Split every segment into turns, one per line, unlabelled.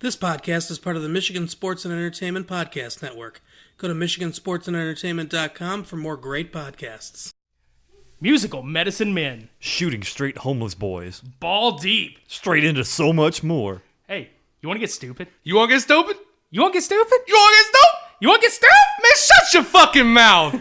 This podcast is part of the Michigan Sports and Entertainment Podcast Network. Go to michigansportsandentertainment.com for more great podcasts.
Musical medicine men.
Shooting straight homeless boys.
Ball deep.
Straight into so much more.
Hey, you want to get stupid?
You want to get stupid?
You want to get stupid?
You want to get stupid?
You want to get stupid?
Man, shut your fucking mouth.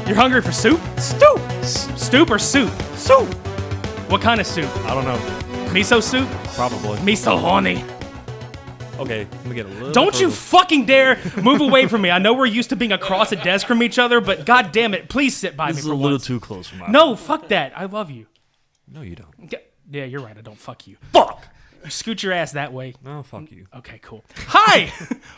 You're hungry for soup?
Stoop!
Stoop or soup?
Soup!
What kind of soup?
I don't know.
Miso soup?
Probably.
Miso honey.
Okay, let me get a little
Don't you
further.
fucking dare move away from me. I know we're used to being across a desk from each other, but god damn it, please sit by
This
me
is
for
a little
once.
too close for my...
No, fuck that. I love you.
No, you don't.
Yeah, you're right. I don't fuck you.
Fuck!
You scoot your ass that way.
No, fuck you.
Okay, cool. Hi!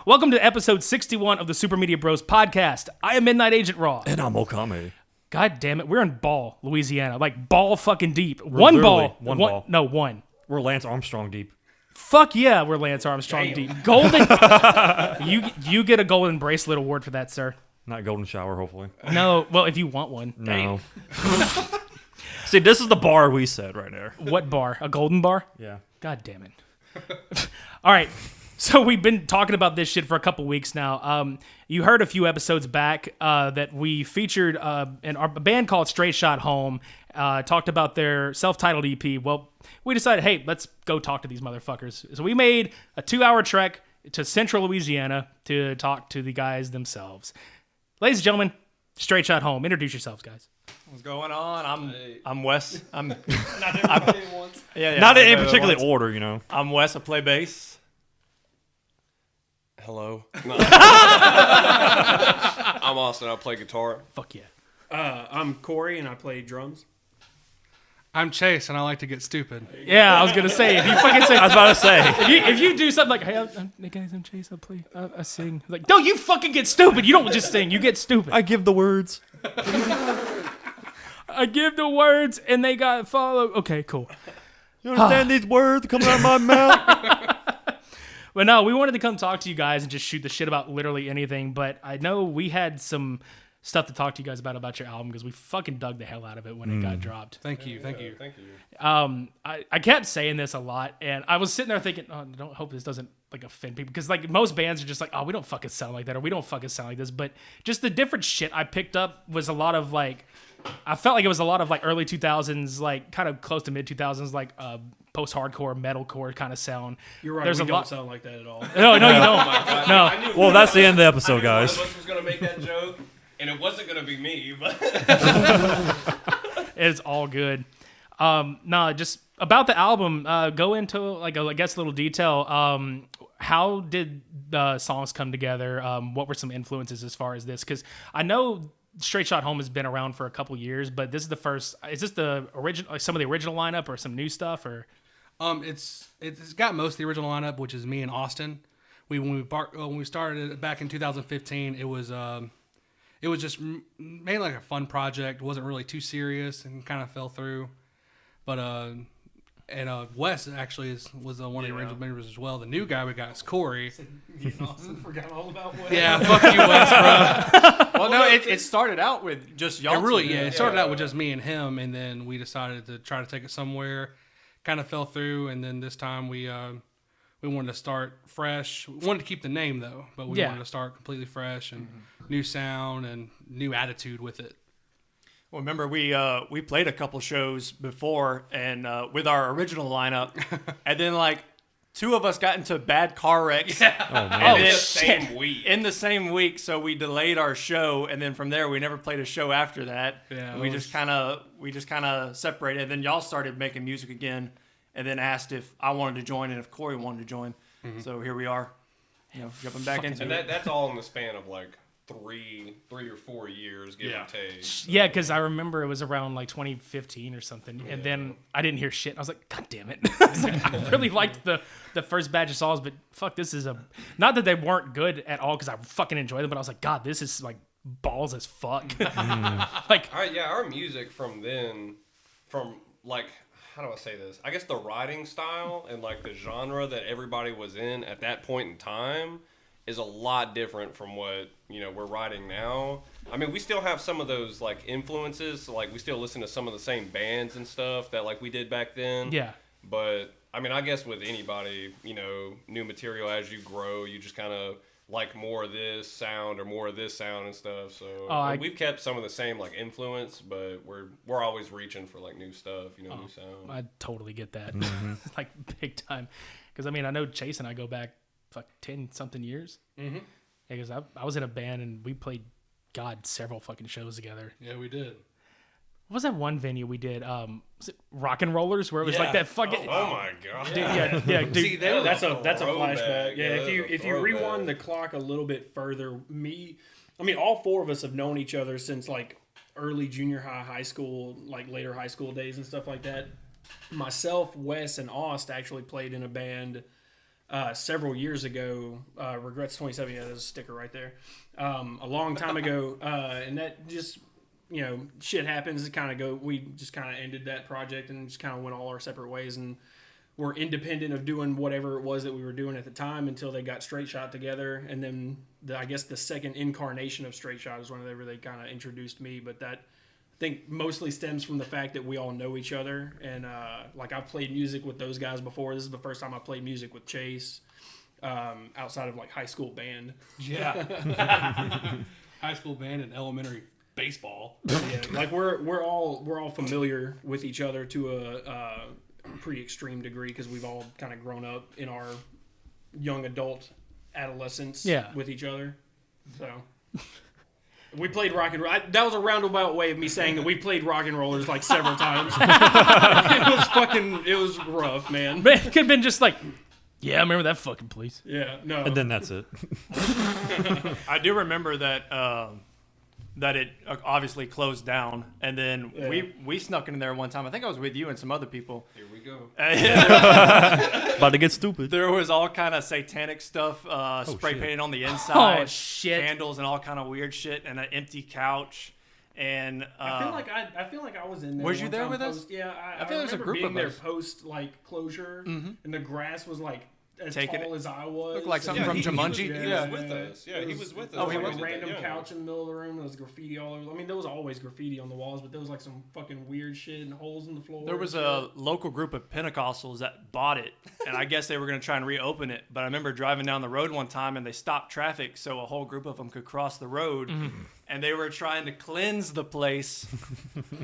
Welcome to episode 61 of the Super Media Bros podcast. I am Midnight Agent Raw.
And I'm Okame.
God damn it, we're in Ball, Louisiana. Like, ball fucking deep. One ball.
One ball.
No, one.
We're Lance Armstrong deep.
Fuck yeah, we're Lance Armstrong deep. Golden. You get a golden bracelet award for that, sir.
Not golden shower, hopefully.
No, well, if you want one.
No. See, this is the bar we set right there.
What bar? A golden bar?
Yeah.
God damn it. All right. So we've been talking about this shit for a couple weeks now. You heard a few episodes back that we featured a band called Straight Shot Home, talked about their self-titled EP. Well, we decided, hey, let's go talk to these motherfuckers. So we made a 2-hour trek to Central Louisiana to talk to the guys themselves. Ladies and gentlemen, Straight Shot Home. Introduce yourselves, guys.
What's going on? I'm Wes. I'm
Not everybody at once.
Not in any particular order, you know.
I'm Wes. I play bass.
Hello. I'm Austin. I play guitar.
Fuck yeah.
I'm Corey, and I play drums.
I'm Chase, and I like to get stupid.
Yeah, I was going to say, if you fucking say...
I was about to say.
If you do something like, hey, hey guys, I'm Chase, I play, I sing. Like, no, you fucking get stupid. You don't just sing, you get stupid.
I give the words.
I give the words and they got follow. Okay, cool.
You understand these words coming out of my mouth?
But no, we wanted to come talk to you guys and just shoot the shit about literally anything. But I know we had some stuff to talk to you guys about your album because we fucking dug the hell out of it when it got dropped.
Thank you.
I kept saying this a lot, and I was sitting there thinking, oh, I don't hope this doesn't like offend people because like most bands are just like, oh, we don't fucking sound like that or we don't fucking sound like this. But just the different shit I picked up was a lot of like, I felt like it was a lot of like early 2000s, like kind of close to mid 2000s, like post-hardcore, metalcore kind of sound.
You're right,
There's
we
a
don't
lot...
sound like that at all.
No, you don't. No.
I knew
Well, that's the end of the episode,
One
guys.
of us was going to make that joke, and it wasn't going to be me, but...
It's all good. No, just about the album, go into like I guess a little detail. How did the songs come together? What were some influences as far as this? Because I know Straight Shot Home has been around for a couple years, but this is the first. Is this the original? Like some of the original lineup or some new stuff? Or
It's got most of the original lineup, which is me and Austin. When we started it back in 2015, it was just mainly like a fun project. It wasn't really too serious and kind of fell through. But Wes actually was one of the original members as well. The new guy we got is Corey.
Austin forgot all about Wes.
Yeah, fuck you, Wes, bro.
Well, no, it started out with just y'all.
It started out with just me and him, and then we decided to try to take it somewhere. Kind of fell through, and then this time we wanted to start fresh. We wanted to keep the name though, but we wanted to start completely fresh and new sound and new attitude with it.
Well, remember we played a couple shows before, and with our original lineup, and then like 2 of us got into bad car wrecks.
Oh, man.
And then-
same week.
in the same week, so we delayed our show, and then from there we never played a show after that.
Yeah,
we just kind of separated. And then y'all started making music again, and then asked if I wanted to join and if Corey wanted to join. So here we are, jumping back into
And
it.
that's all in the span of like 3 or 4 years, give or take.
yeah, because I remember it was around like 2015 or something, and then I didn't hear shit. I was like, God damn it! I was like, I really liked the first batch of songs, but fuck, this is not that they weren't good at all because I fucking enjoyed them, but I was like, God, this is like balls as fuck. Like,
Our music from then, from like, how do I say this? I guess the writing style and like the genre that everybody was in at that point in time is a lot different from what, you know, we're writing now. I mean, we still have some of those like influences, so, like we still listen to some of the same bands and stuff that like we did back then.
Yeah.
But I mean, I guess with anybody, you know, new material, as you grow, you just kind of like more of this sound or more of this sound and stuff. So we've kept some of the same like influence, but we're always reaching for like new stuff, you know, new sound.
I totally get that. Like big time. Because I mean, I know Chase and I go back like 10 something years. Mm-hmm. Because I was in a band and we played several fucking shows together.
Yeah, we did.
What was that one venue we did? Was it Rock and Rollers, where it was like that fucking?
Oh my god!
Dude, dude.
See, that's a
throwback.
flashback. Yeah, if you
throwback.
rewind the clock a little bit further, all four of us have known each other since like early junior high school, like later high school days and stuff like that. Myself, Wes, and Aust actually played in a band several years ago. Regrets 27. Yeah, there's a sticker right there. A long time ago, and that just. You know, shit happens. We just kind of ended that project and just kind of went all our separate ways, and were independent of doing whatever it was that we were doing at the time until they got Straight Shot together. And then I guess the second incarnation of Straight Shot is whenever they kind of introduced me. But that I think mostly stems from the fact that we all know each other, and like I've played music with those guys before. This is the first time I played music with Chase outside of like high school band.
Yeah. High school band and elementary baseball.
Yeah, like we're all familiar with each other to a pretty extreme degree because we've all kind of grown up in our young adult adolescence with each other. So we played rock and roll. That was a roundabout way of me saying that we played Rock and Rollers like several times. It was rough, man.
Man, it could have been just like, yeah, I remember that fucking place.
Yeah, no.
And then that's it.
I do remember that that it obviously closed down, and then we snuck in there one time. I think I was with you and some other people.
Here we go.
About to get stupid.
There was all kind of satanic stuff, spray painted on the inside,
Oh shit!
candles and all kind of weird shit, and an empty couch. And
I feel like I was in there.
Was you
one
there
time
with us?
post, Yeah,
I feel there's a
remember
group
being
of
there
us.
post like closure, and the grass was like as
Taking
tall
it-
as I was.
looked like something from Jumanji.
He was
Yeah.
with us. Yeah, he was with us.
Oh, he
when
was?
we
a
did that,
random
yeah.
couch in the middle of the room. There was graffiti all over. I mean, there was always graffiti on the walls, but there was like some fucking weird shit and holes in the floor.
There was
and
a
shit.
local group of Pentecostals that bought it, and I guess they were going to try and reopen it. But I remember driving down the road one time, and they stopped traffic so a whole group of them could cross the road, and they were trying to cleanse the place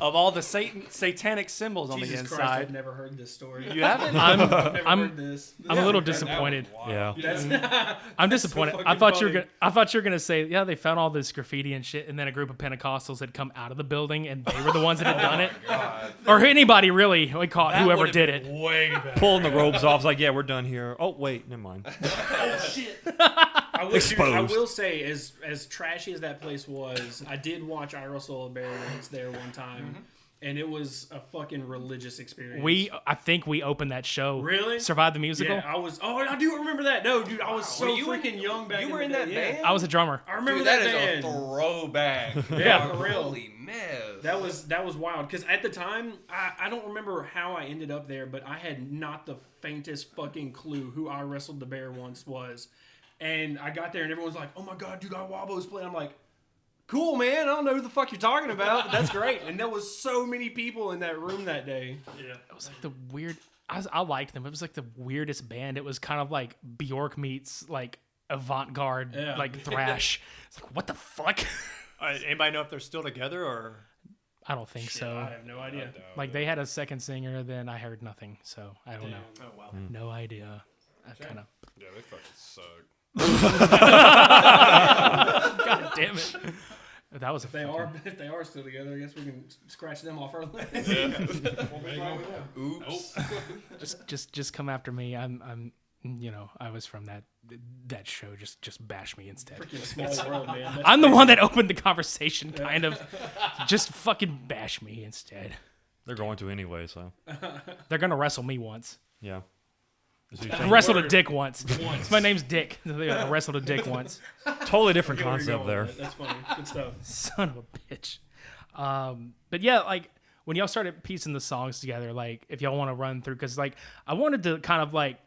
of all the satanic symbols on
Jesus
the
Christ,
inside.
I've never heard this story.
You haven't?
I've never
I'm-
heard this.
I'm a little disappointed.
Yeah.
I'm disappointed.
fucking
I thought
funny.
you were gonna say, yeah, they found all this graffiti and shit, and then a group of Pentecostals had come out of the building, and they were the ones that had done it, or anybody really. We caught whoever did it.
Way better.
Pulling the robes off. It's like, yeah, we're done here. Oh, wait, never mind.
I will, dude, I
Exposed.
will say, as trashy as that place was, I did watch I Wrestle a Bear once there one time, and it was a fucking religious experience.
I think we opened that show.
Really?
Survived the musical.
Yeah, I do remember that. No, dude, I was so
you
freaking young back.
You were
the
in
day.
that
Yeah.
band?
I was a drummer.
I remember
Dude,
that
that
band.
is a throwback.
Yeah, for real.
Holy mess.
That was wild because at the time I don't remember how I ended up there, but I had not the faintest fucking clue who I Wrestled the Bear once was, and I got there and everyone's like, "Oh my god, dude, I Wabbo's playing." I'm like, "Cool, man. I don't know who the fuck you're talking about, but that's great." And there was so many people in that room that day. Yeah,
It was like the weird. I liked them. It was like the weirdest band. It was kind of like Bjork meets like avant-garde,
Yeah.
like thrash. It's like, what the fuck?
Anybody know if they're still together or?
I don't think so.
I have no idea.
Like they had a second singer, then I heard nothing. So I don't know.
Oh wow.
No idea. I kind of.
Yeah, they fucking suck.
God damn it. That was a.
If they are still together, I guess we can scratch them off our list.
Oops.
Just come after me. I'm. I was from that show. Just bash me instead.
Freaking small world, man. That's
I'm the one that opened the conversation, kind of. Just fucking bash me instead.
They're going to anyway, so.
They're gonna wrestle me once.
Yeah.
I wrestled a dick once. My name's Dick. I wrestled a dick once.
Totally different
where you're
concept
going
there.
with it. That's funny. Good stuff.
Son of a bitch. But yeah, like when y'all started piecing the songs together, like if y'all want to run through, because like I wanted to kind of like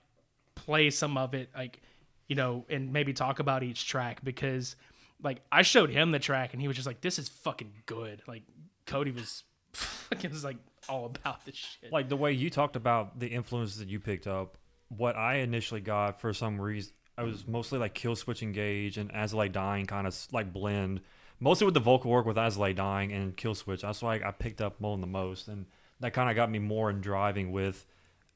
play some of it, like, you know, and maybe talk about each track, because like I showed him the track and he was just like, this is fucking good. Like Cody was fucking like all about this shit.
Like the way you talked about the influences that you picked up, what I initially got for some reason, I was mostly like Kill Switch Engage and As I Lay Dying kind of like blend. Mostly with the vocal work with As I Lay Dying and Kill Switch. That's why I picked up more than the most. And that kind of got me more in driving with,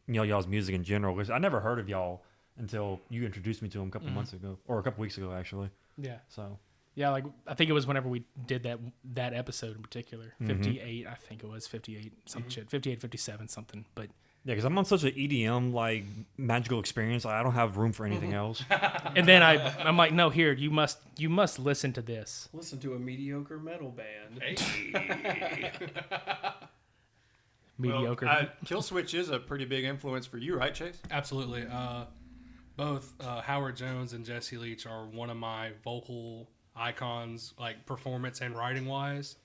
you know, y'all's music in general. Because I never heard of y'all until you introduced me to them a couple months ago. Or a couple weeks ago, actually.
Yeah.
So.
Yeah, like I think it was whenever we did that episode in particular. 58, I think it was 58, some shit. 58, 57, something. But
Yeah, because I'm on such an EDM like magical experience. I don't have room for anything else.
and then I'm like, no, here you must listen to this.
Listen to a mediocre metal band.
Mediocre.
Well, Kill Switch is a pretty big influence for you, right, Chase?
Absolutely. Both Howard Jones and Jesse Leach are one of my vocal icons, like performance and writing wise.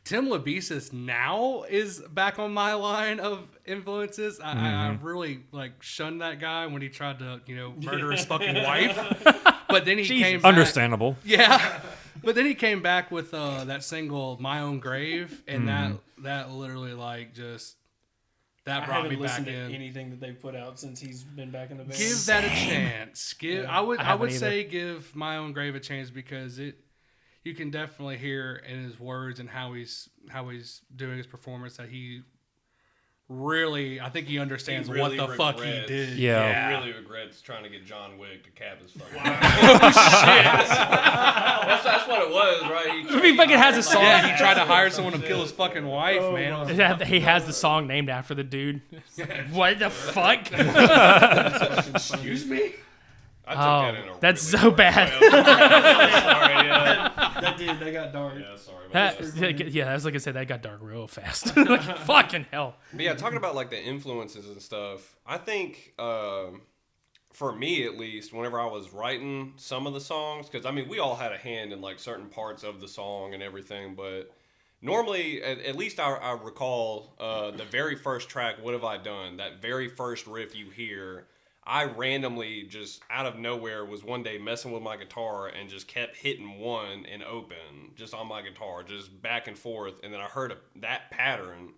Tim Labesis now is back on my line of influences. I really like shunned that guy when he tried to, you know, murder his fucking wife. But then he came back.
Understandable.
Yeah. But then he came back with that single "My Own Grave," and that literally like just that
I
brought me
haven't
back
listened to
in.
anything that they've put out since he's been back in the band.
Give that a chance. I would
haven't
say give "My Own Grave" a chance, because you can definitely hear in his words and how he's doing his performance that he really, I think he understands what the fuck he did.
Yeah.
He really regrets trying to get John Wick to cap his fucking. That's what it was, right?
He fucking has a song.
Yeah, he tried to hire someone to kill his fucking wife, man. It was-
He has the song named after the dude. What the fuck?
Excuse me?
I took that in a
That's
really
so
dark
bad.
way. Sorry, yeah.
That got dark.
Yeah, sorry about that.
Yeah, that's like I said, that got dark real fast. Like, fucking hell.
But yeah, talking about like the influences and stuff, I think for me at least, whenever I was writing some of the songs, because I mean we all had a hand in like certain parts of the song and everything, but normally, at least I recall the very first track, "What Have I Done?" That very first riff you hear, I randomly just out of nowhere was one day messing with my guitar and just kept hitting one and open just on my guitar, just back and forth. And then I heard that pattern,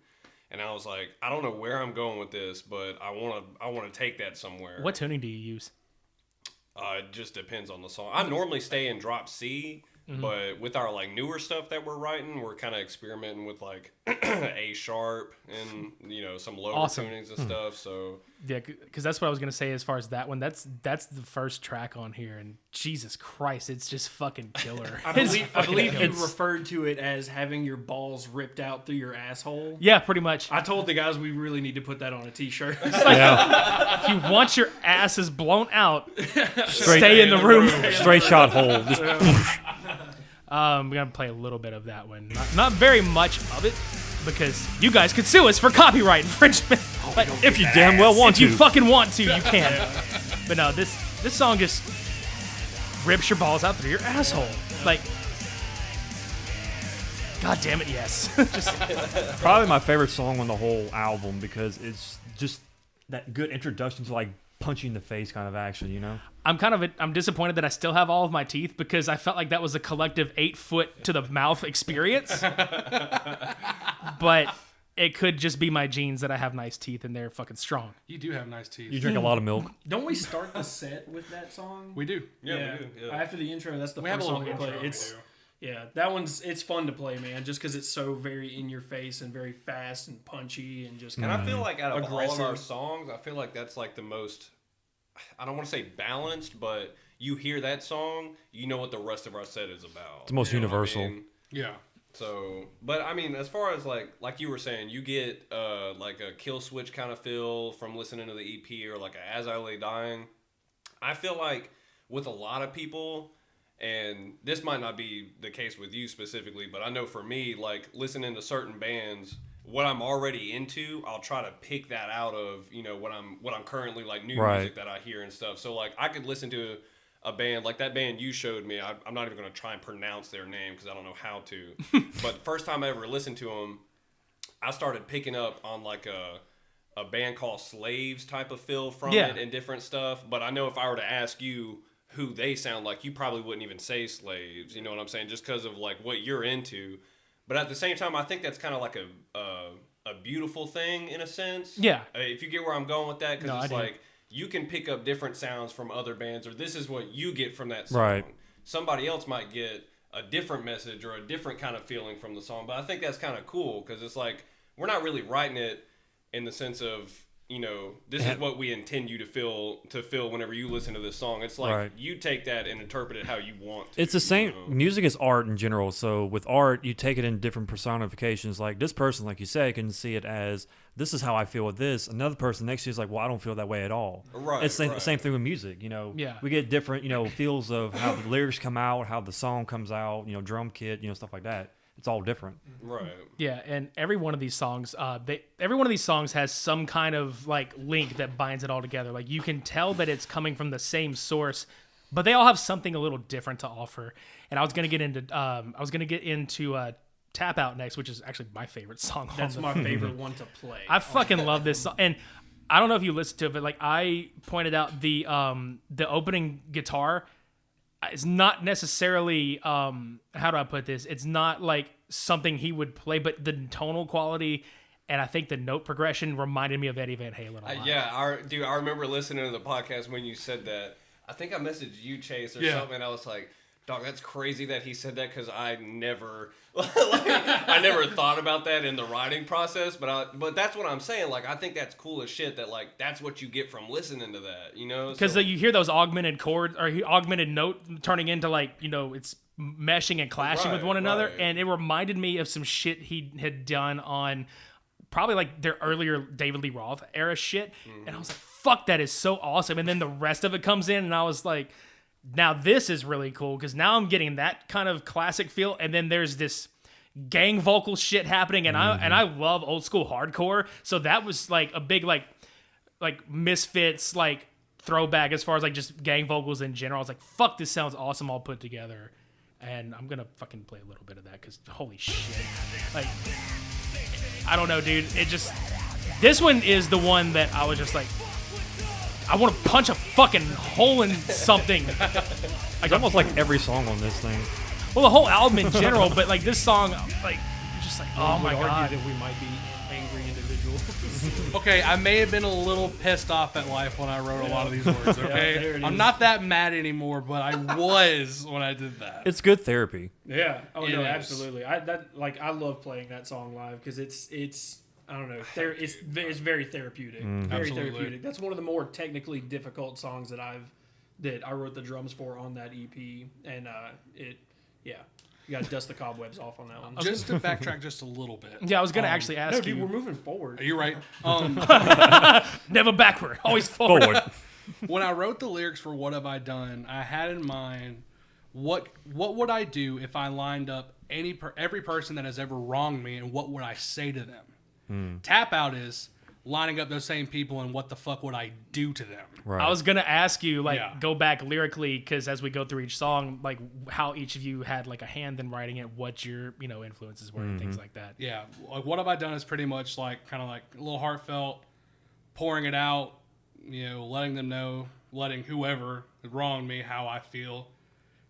and I was like, I don't know where I'm going with this, but I want to take that somewhere.
What tuning do you use?
It just depends on the song. I normally stay in drop C. But with our like newer stuff that we're writing, we're kind of experimenting with like A sharp and, you know, some lower
Awesome.
tunings and stuff. So
Yeah, because that's what I was gonna say as far as that one. That's the first track on here, and Jesus Christ, it's just fucking killer.
I believe you referred to it as having your balls ripped out through your asshole.
Yeah, pretty much.
I told the guys we really need to put that on a t-shirt.
If you want your asses blown out, stay in the room.
Straight shot hole. Just
We're gonna play a little bit of that one. Not very much of it, because you guys could sue us for copyright infringement. But
if you damn well want
if you
to.
fucking want to, you can. But no, this song just rips your balls out through your asshole. Like, God damn it, yes. Just,
Probably my favorite song on the whole album, because it's just that good introduction to like punch you in the face kind of action, you know?
I'm disappointed that I still have all of my teeth, because I felt like that was a collective 8 foot to the mouth experience. But it could just be my genes that I have nice teeth and they're fucking strong.
You do have nice teeth.
You drink a lot of milk.
Don't we start the set with that song?
We do.
yeah, we do. Yeah.
After the intro, that's the
We have
first
a
song we
little
play.
intro,
It's
we do.
yeah, that one's it's fun to play, man. Just because it's so very in your face and very fast and punchy and just
And
kind
I feel like out of all of our
aggressive.
songs, I feel like that's like the most, I don't want to say balanced, but you hear that song, you know what the rest of our set is about.
It's the most
You know what I
universal.
mean?
Yeah.
So, but I mean, as far as like you were saying, you get like a Kill Switch kind of feel from listening to the EP, or like a As I Lay Dying. I feel like with a lot of people, and this might not be the case with you specifically, but I know for me, like listening to certain bands, what I'm already into, I'll try to pick that out of, you know, what I'm currently like new
Right.
music that I hear and stuff. So like I could listen to a band like that band you showed me. I'm not even going to try and pronounce their name because I don't know how to. But the first time I ever listened to them, I started picking up on like a band called Slaves type of feel from
Yeah.
it and different stuff. But I know if I were to ask you who they sound like, you probably wouldn't even say Slaves. You know what I'm saying? Just because of like what you're into. But at the same time, I think that's kind of like a beautiful thing in a sense.
Yeah.
If you get where I'm going with that, because
No,
it's
I do.
like you can pick up different sounds from other bands, or this is what you get from that song.
Right.
Somebody else might get a different message or a different kind of feeling from the song. But I think that's kind of cool because it's like we're not really writing it in the sense of, you know, this is what we intend you to feel whenever you listen to this song. It's like
Right.
you take that and interpret it how you want to.
It's the same.
You know?
Music is art in general. So with art, you take it in different personifications. Like this person, like you say, can see it as this is how I feel with this. Another person next to you is like, well, I don't feel that way at all.
Right,
It's the
right.
same thing with music. You know,
Yeah.
we get different, feels of how the lyrics come out, how the song comes out. Drum kit, stuff like that. It's all different.
Right.
Yeah, and every one of these songs, every one of these songs has some kind of like link that binds it all together. Like you can tell that it's coming from the same source, but they all have something a little different to offer. And I was gonna get into Tap Out next, which is actually my favorite song.
That's my favorite one to play.
I fucking love this song, and I don't know if you listened to it, but like I pointed out the opening guitar. It's not necessarily how do I put this? It's not like something he would play, but the tonal quality and I think the note progression reminded me of Eddie Van Halen a lot.
I remember listening to the podcast when you said that. I think I messaged you, Chase, or something, and I was like, dog, that's crazy that he said that because I never thought about that in the writing process. But that's what I'm saying. Like, I think that's cool as shit that, like, that's what you get from listening to that, you know?
Because you hear those augmented chords or augmented note turning into, like, it's meshing and clashing with one another.
Right.
And it reminded me of some shit he had done on probably, like, their earlier David Lee Roth era shit. Mm-hmm. And I was like, fuck, that is so awesome. And then the rest of it comes in, and I was like, now this is really cool because now I'm getting that kind of classic feel, and then there's this gang vocal shit happening, and I love old school hardcore, so that was like a big like Misfits like throwback as far as like just gang vocals in general. I was like, fuck, this sounds awesome all put together, and I'm gonna fucking play a little bit of that because holy shit, like I don't know, dude, this one is the one that I was just like, I want to punch a fucking hole in something.
It's almost like every song on this thing.
Well, the whole album in general, but like this song, like you're just like, oh my god.
Argue that we might be angry individuals.
Okay, I may have been a little pissed off at life when I wrote a lot of these words. Okay,
there it
I'm
is.
not that mad anymore, but I was when I did that.
It's good therapy.
Yeah. Oh
It
no,
is.
absolutely. I love playing that song live because it's I don't know. It's very therapeutic. Very
Absolutely.
therapeutic. That's one of the more technically difficult songs that I wrote the drums for on that EP, and you got to dust the cobwebs off on that one.
Just to backtrack just a little bit.
Yeah, I was gonna actually ask
No, dude,
you.
we're moving forward.
Are you right?
Never backward, always forward.
Forward.
When I wrote the lyrics for What Have I Done, I had in mind what would I do if I lined up every person that has ever wronged me, and what would I say to them? Tap Out is lining up those same people, and what the fuck would I do to them?
Right.
I was gonna ask you, like,
Yeah.
go back lyrically, because as we go through each song, like, how each of you had like a hand in writing it, what your influences were, and things like that.
Yeah, like What Have I Done is pretty much like kind of like a little heartfelt, pouring it out, letting them know, letting whoever wronged me how I feel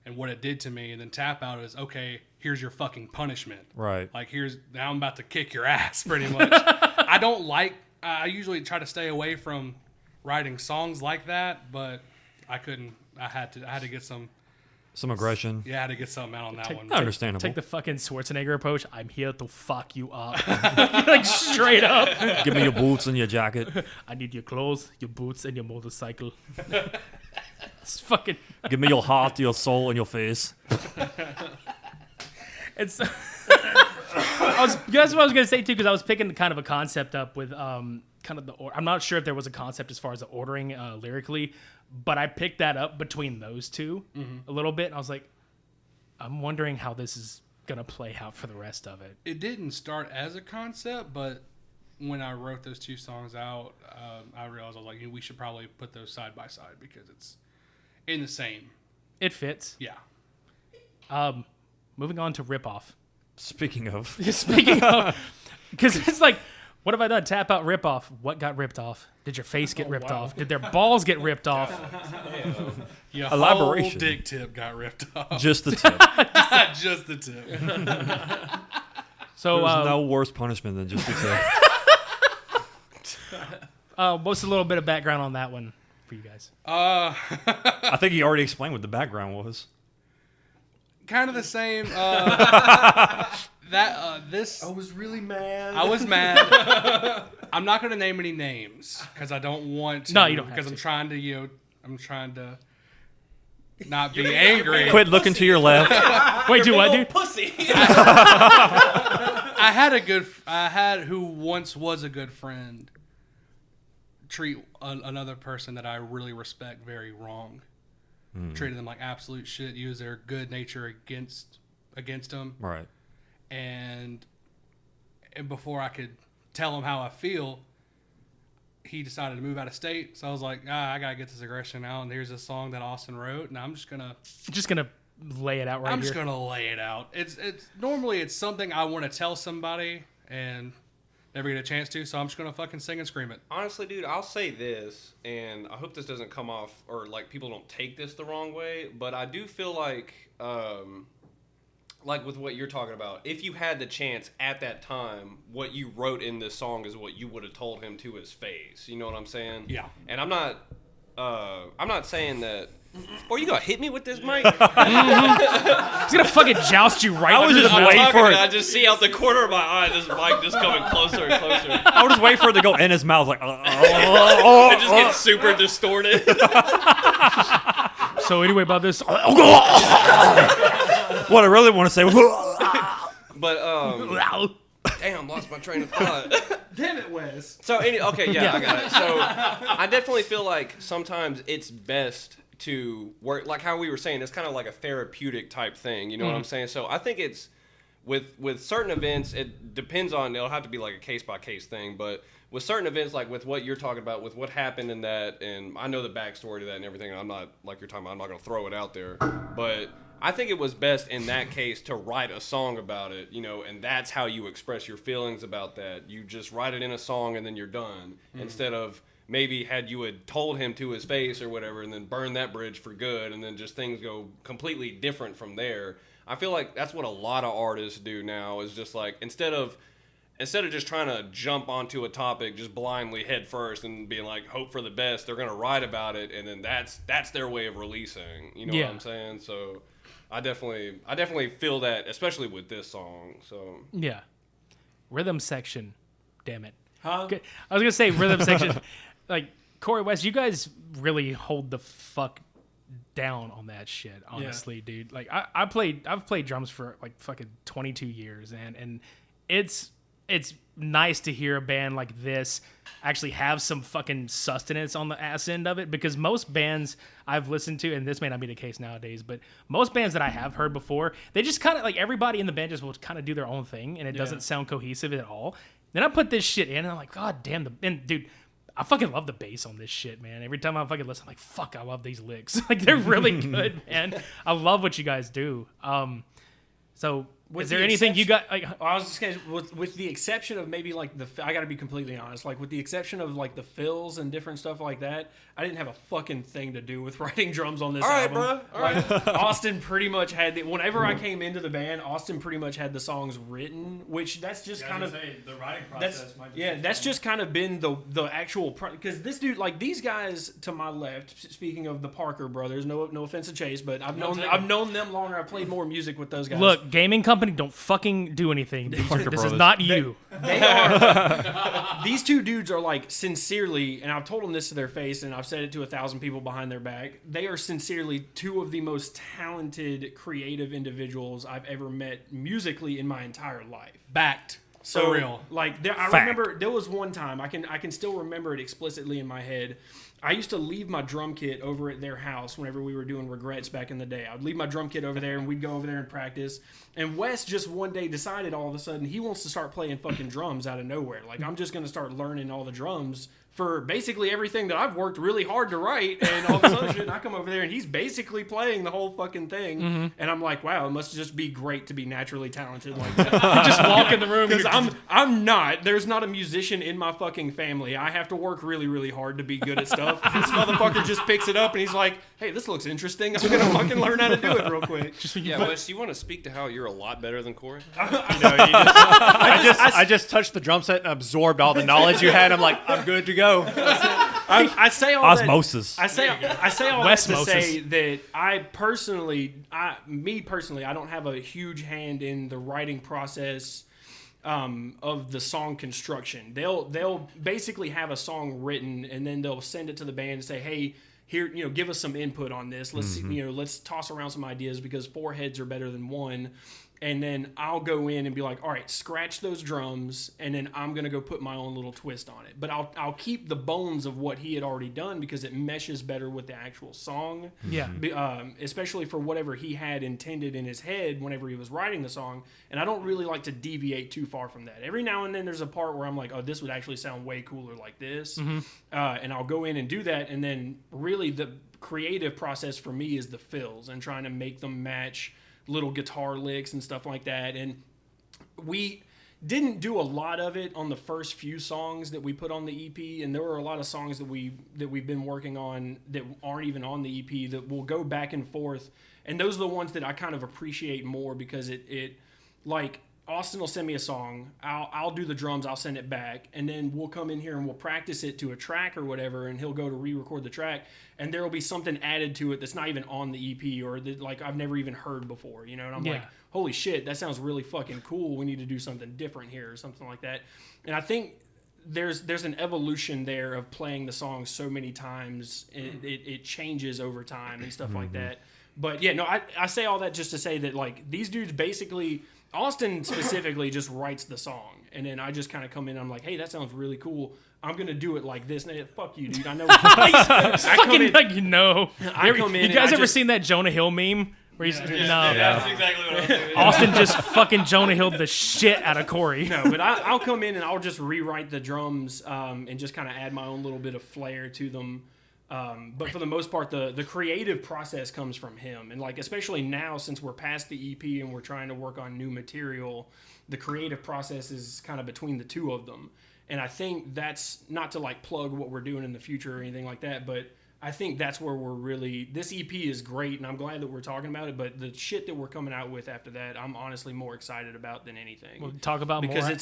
and what it did to me. And then Tap Out is, okay, here's your fucking punishment.
Right.
Like, now I'm about to kick your ass, pretty much. I usually try to stay away from writing songs like that, but I couldn't. I had to get some.
Some aggression.
Yeah, I had to get something out on that one.
Understandable.
Take the fucking Schwarzenegger approach. I'm here to fuck you up, like straight up.
Give me your boots and your jacket.
I need your clothes, your boots, and your motorcycle. It's fucking.
Give me your heart, your soul, and your face.
It's. That's what I was gonna say too, because I was picking kind of a concept up with kind of the. I'm not sure if there was a concept as far as the ordering lyrically, but I picked that up between those two a little bit, and I was like, I'm wondering how this is gonna play out for the rest of it.
It didn't start as a concept, but when I wrote those two songs out, I realized I was like, we should probably put those side by side because it's in the same.
It fits.
Yeah.
Moving on to Ripoff.
Speaking of,
Speaking of, Because it's like, what have I done? Tap out, rip off. What got ripped off? Did your face get ripped off? Did their balls get ripped off?
Your
Elaboration.
whole dick tip got ripped off.
Just the tip.
Just the tip.
So
There's no worse punishment than just the tip.
what's a little bit of background on that one for you guys?
I think he already explained what the background was.
Kind of the same. This.
I was really mad.
I was mad. I'm not going to name any names because I don't want to.
No, you don't have
Because
to.
I'm trying to not be angry.
Quit looking to your left.
Wait, do what, dude?
Pussy.
I had who once was a good friend treat another person that I really respect very wrong. Treated them like absolute shit. Use their good nature against them.
Right.
And before I could tell him how I feel, he decided to move out of state. So I was like, I gotta get this aggression out. And here's this song that Austin wrote, and I'm just gonna
lay it out right
I'm
here.
just gonna lay it out. It's normally it's something I want to tell somebody and never get a chance to. So I'm just gonna fucking sing and scream it.
Honestly, dude, I'll say this, and I hope this doesn't come off or like people don't take this the wrong way, but I do feel like with what you're talking about, if you had the chance at that time, what you wrote in this song is what you would have told him to his face. You know what I'm saying?
Yeah.
And I'm not saying that. Or you gonna hit me with this mic?
He's gonna fucking joust you right.
I was
through
just
the
waiting
middle.
for it.
I just see out the corner of my eye this mic just coming closer and closer.
I would just wait for it to go in his mouth, like,
It just gets super distorted.
So anyway, about this.
what I really want to say was,
But damn, lost my train of thought.
Damn it, Wes.
So I got it. So I definitely feel like sometimes it's best to work, like how we were saying, it's kind of like a therapeutic type thing. You know what I'm saying? So I think it's with certain events, it depends on. It'll have to be like a case by case thing, but with certain events, like with what you're talking about, with what happened in that, and I know the backstory to that and everything. And I'm not like you're talking about. I'm not gonna throw it out there, but I think it was best in that case to write a song about it, you know, and that's how you express your feelings about that. You just write it in a song and then you're done, instead of maybe had you had told him to his face or whatever and then burn that bridge for good and then just things go completely different from there. I feel like that's what a lot of artists do now, is just like instead of just trying to jump onto a topic just blindly head first and being like hope for the best, they're going to write about it, and then that's their way of releasing, you know what I'm saying? So I definitely feel that, especially with this song. So
Yeah. Rhythm section. Damn it.
Huh?
Okay, I was gonna say rhythm section. Like Corey West, you guys really hold the fuck down on that shit. Honestly, dude. Like I've played drums for like fucking 22 years, and it's nice to hear a band like this actually have some fucking sustenance on the ass end of it, because most bands I've listened to, and this may not be the case nowadays, but most bands that I have heard before, they just kind of like everybody in the band just will kind of do their own thing, and it doesn't sound cohesive at all. Then I put this shit in, and I'm like, God damn, and dude, I fucking love the bass on this shit, man. Every time I fucking listen, I'm like, fuck, I love these licks. Like, they're really good, man. I love what you guys do. So,
With
is there
the
anything you got? Like,
I was just gonna, with the exception of maybe like I got to be completely honest, like with the exception of like the fills and different stuff like that, I didn't have a fucking thing to do with writing drums on this album.
bro. All right.
Austin pretty much had whenever I came into the band, Austin pretty much had the songs written, which that's just kind of
the writing
that's just kind of been the actual because this dude, like these guys to my left, speaking of the Parker brothers, no offense to Chase, but I've known them longer. I've played more music with those guys.
look, gaming company, don't fucking do anything. This is
brothers.
not you.
They are. These two dudes are like sincerely, and I've told them this to their face, and I've said it to 1,000 people behind their back. They are sincerely two of the most talented, creative individuals I've ever met musically in my entire life.
Backed.
So
For real.
Like I remember there was one time I can still remember it explicitly in my head. I used to leave my drum kit over at their house whenever we were doing Regrets back in the day. I'd leave my drum kit over there and we'd go over there and practice. And Wes just one day decided all of a sudden he wants to start playing fucking drums out of nowhere. Like, I'm just going to start learning all the drums for basically everything that I've worked really hard to write, and all this other shit. And I come over there and he's basically playing the whole fucking thing. And I'm like, wow, it must just be great to be naturally talented like that.
Just walk in the room.
Because I'm not. There's not a musician in my fucking family. I have to work really, really hard to be good at stuff. This motherfucker just picks it up and he's like, "Hey, this looks interesting. I'm gonna fucking learn how to do it real quick."
Yeah, Wes, you want to speak to how you're a lot better than Corey?
I just touched the drum set and absorbed all the knowledge you had. I'm like, I'm good to go.
I say all
Osmosis.
That, I say all that to say that I personally, I don't have a huge hand in the writing process of the song construction. They'll basically have a song written and then they'll send it to the band and say, "Hey, here, give us some input on this. Let's let's toss around some ideas because 4 heads are better than 1." And then I'll go in and be like, "All right, scratch those drums," and then I'm gonna go put my own little twist on it. But I'll keep the bones of what he had already done because it meshes better with the actual song.
Yeah.
Especially for whatever he had intended in his head whenever he was writing the song. And I don't really like to deviate too far from that. Every now and then there's a part where I'm like, "Oh, this would actually sound way cooler like this," and I'll go in and do that. And then really the creative process for me is the fills and trying to make them match little guitar licks and stuff like that. And we didn't do a lot of it on the first few songs that we put on the EP, and there were a lot of songs that we've been working on that aren't even on the EP that will go back and forth, and those are the ones that I kind of appreciate more because it like Austin will send me a song, I'll do the drums, I'll send it back, and then we'll come in here and we'll practice it to a track or whatever, and he'll go to re-record the track, and there will be something added to it that's not even on the EP or that like I've never even heard before, and I'm like, holy shit, that sounds really fucking cool, we need to do something different here or something like that. And I think there's an evolution there of playing the song so many times, and it changes over time and stuff like that. But yeah, no, I say all that just to say that like these dudes basically, Austin specifically just writes the song, and then I just kind of come in and I'm like, "Hey, that sounds really cool. I'm gonna do it like this." And fuck you, dude. I know. I come in.
You guys ever seen that Jonah Hill meme? Where he's,
That's exactly what I'm doing.
Austin just fucking Jonah Hill'd the shit out of Corey.
No, but I'll come in and I'll just rewrite the drums and just kind of add my own little bit of flair to them. But for the most part, the creative process comes from him. And like, especially now, since we're past the EP and we're trying to work on new material, the creative process is kind of between the two of them. And I think that's not to like plug what we're doing in the future or anything like that, but I think that's where we're really, this EP is great and I'm glad that we're talking about it, but the shit that we're coming out with after that, I'm honestly more excited about than anything.
We'll talk about
because
more.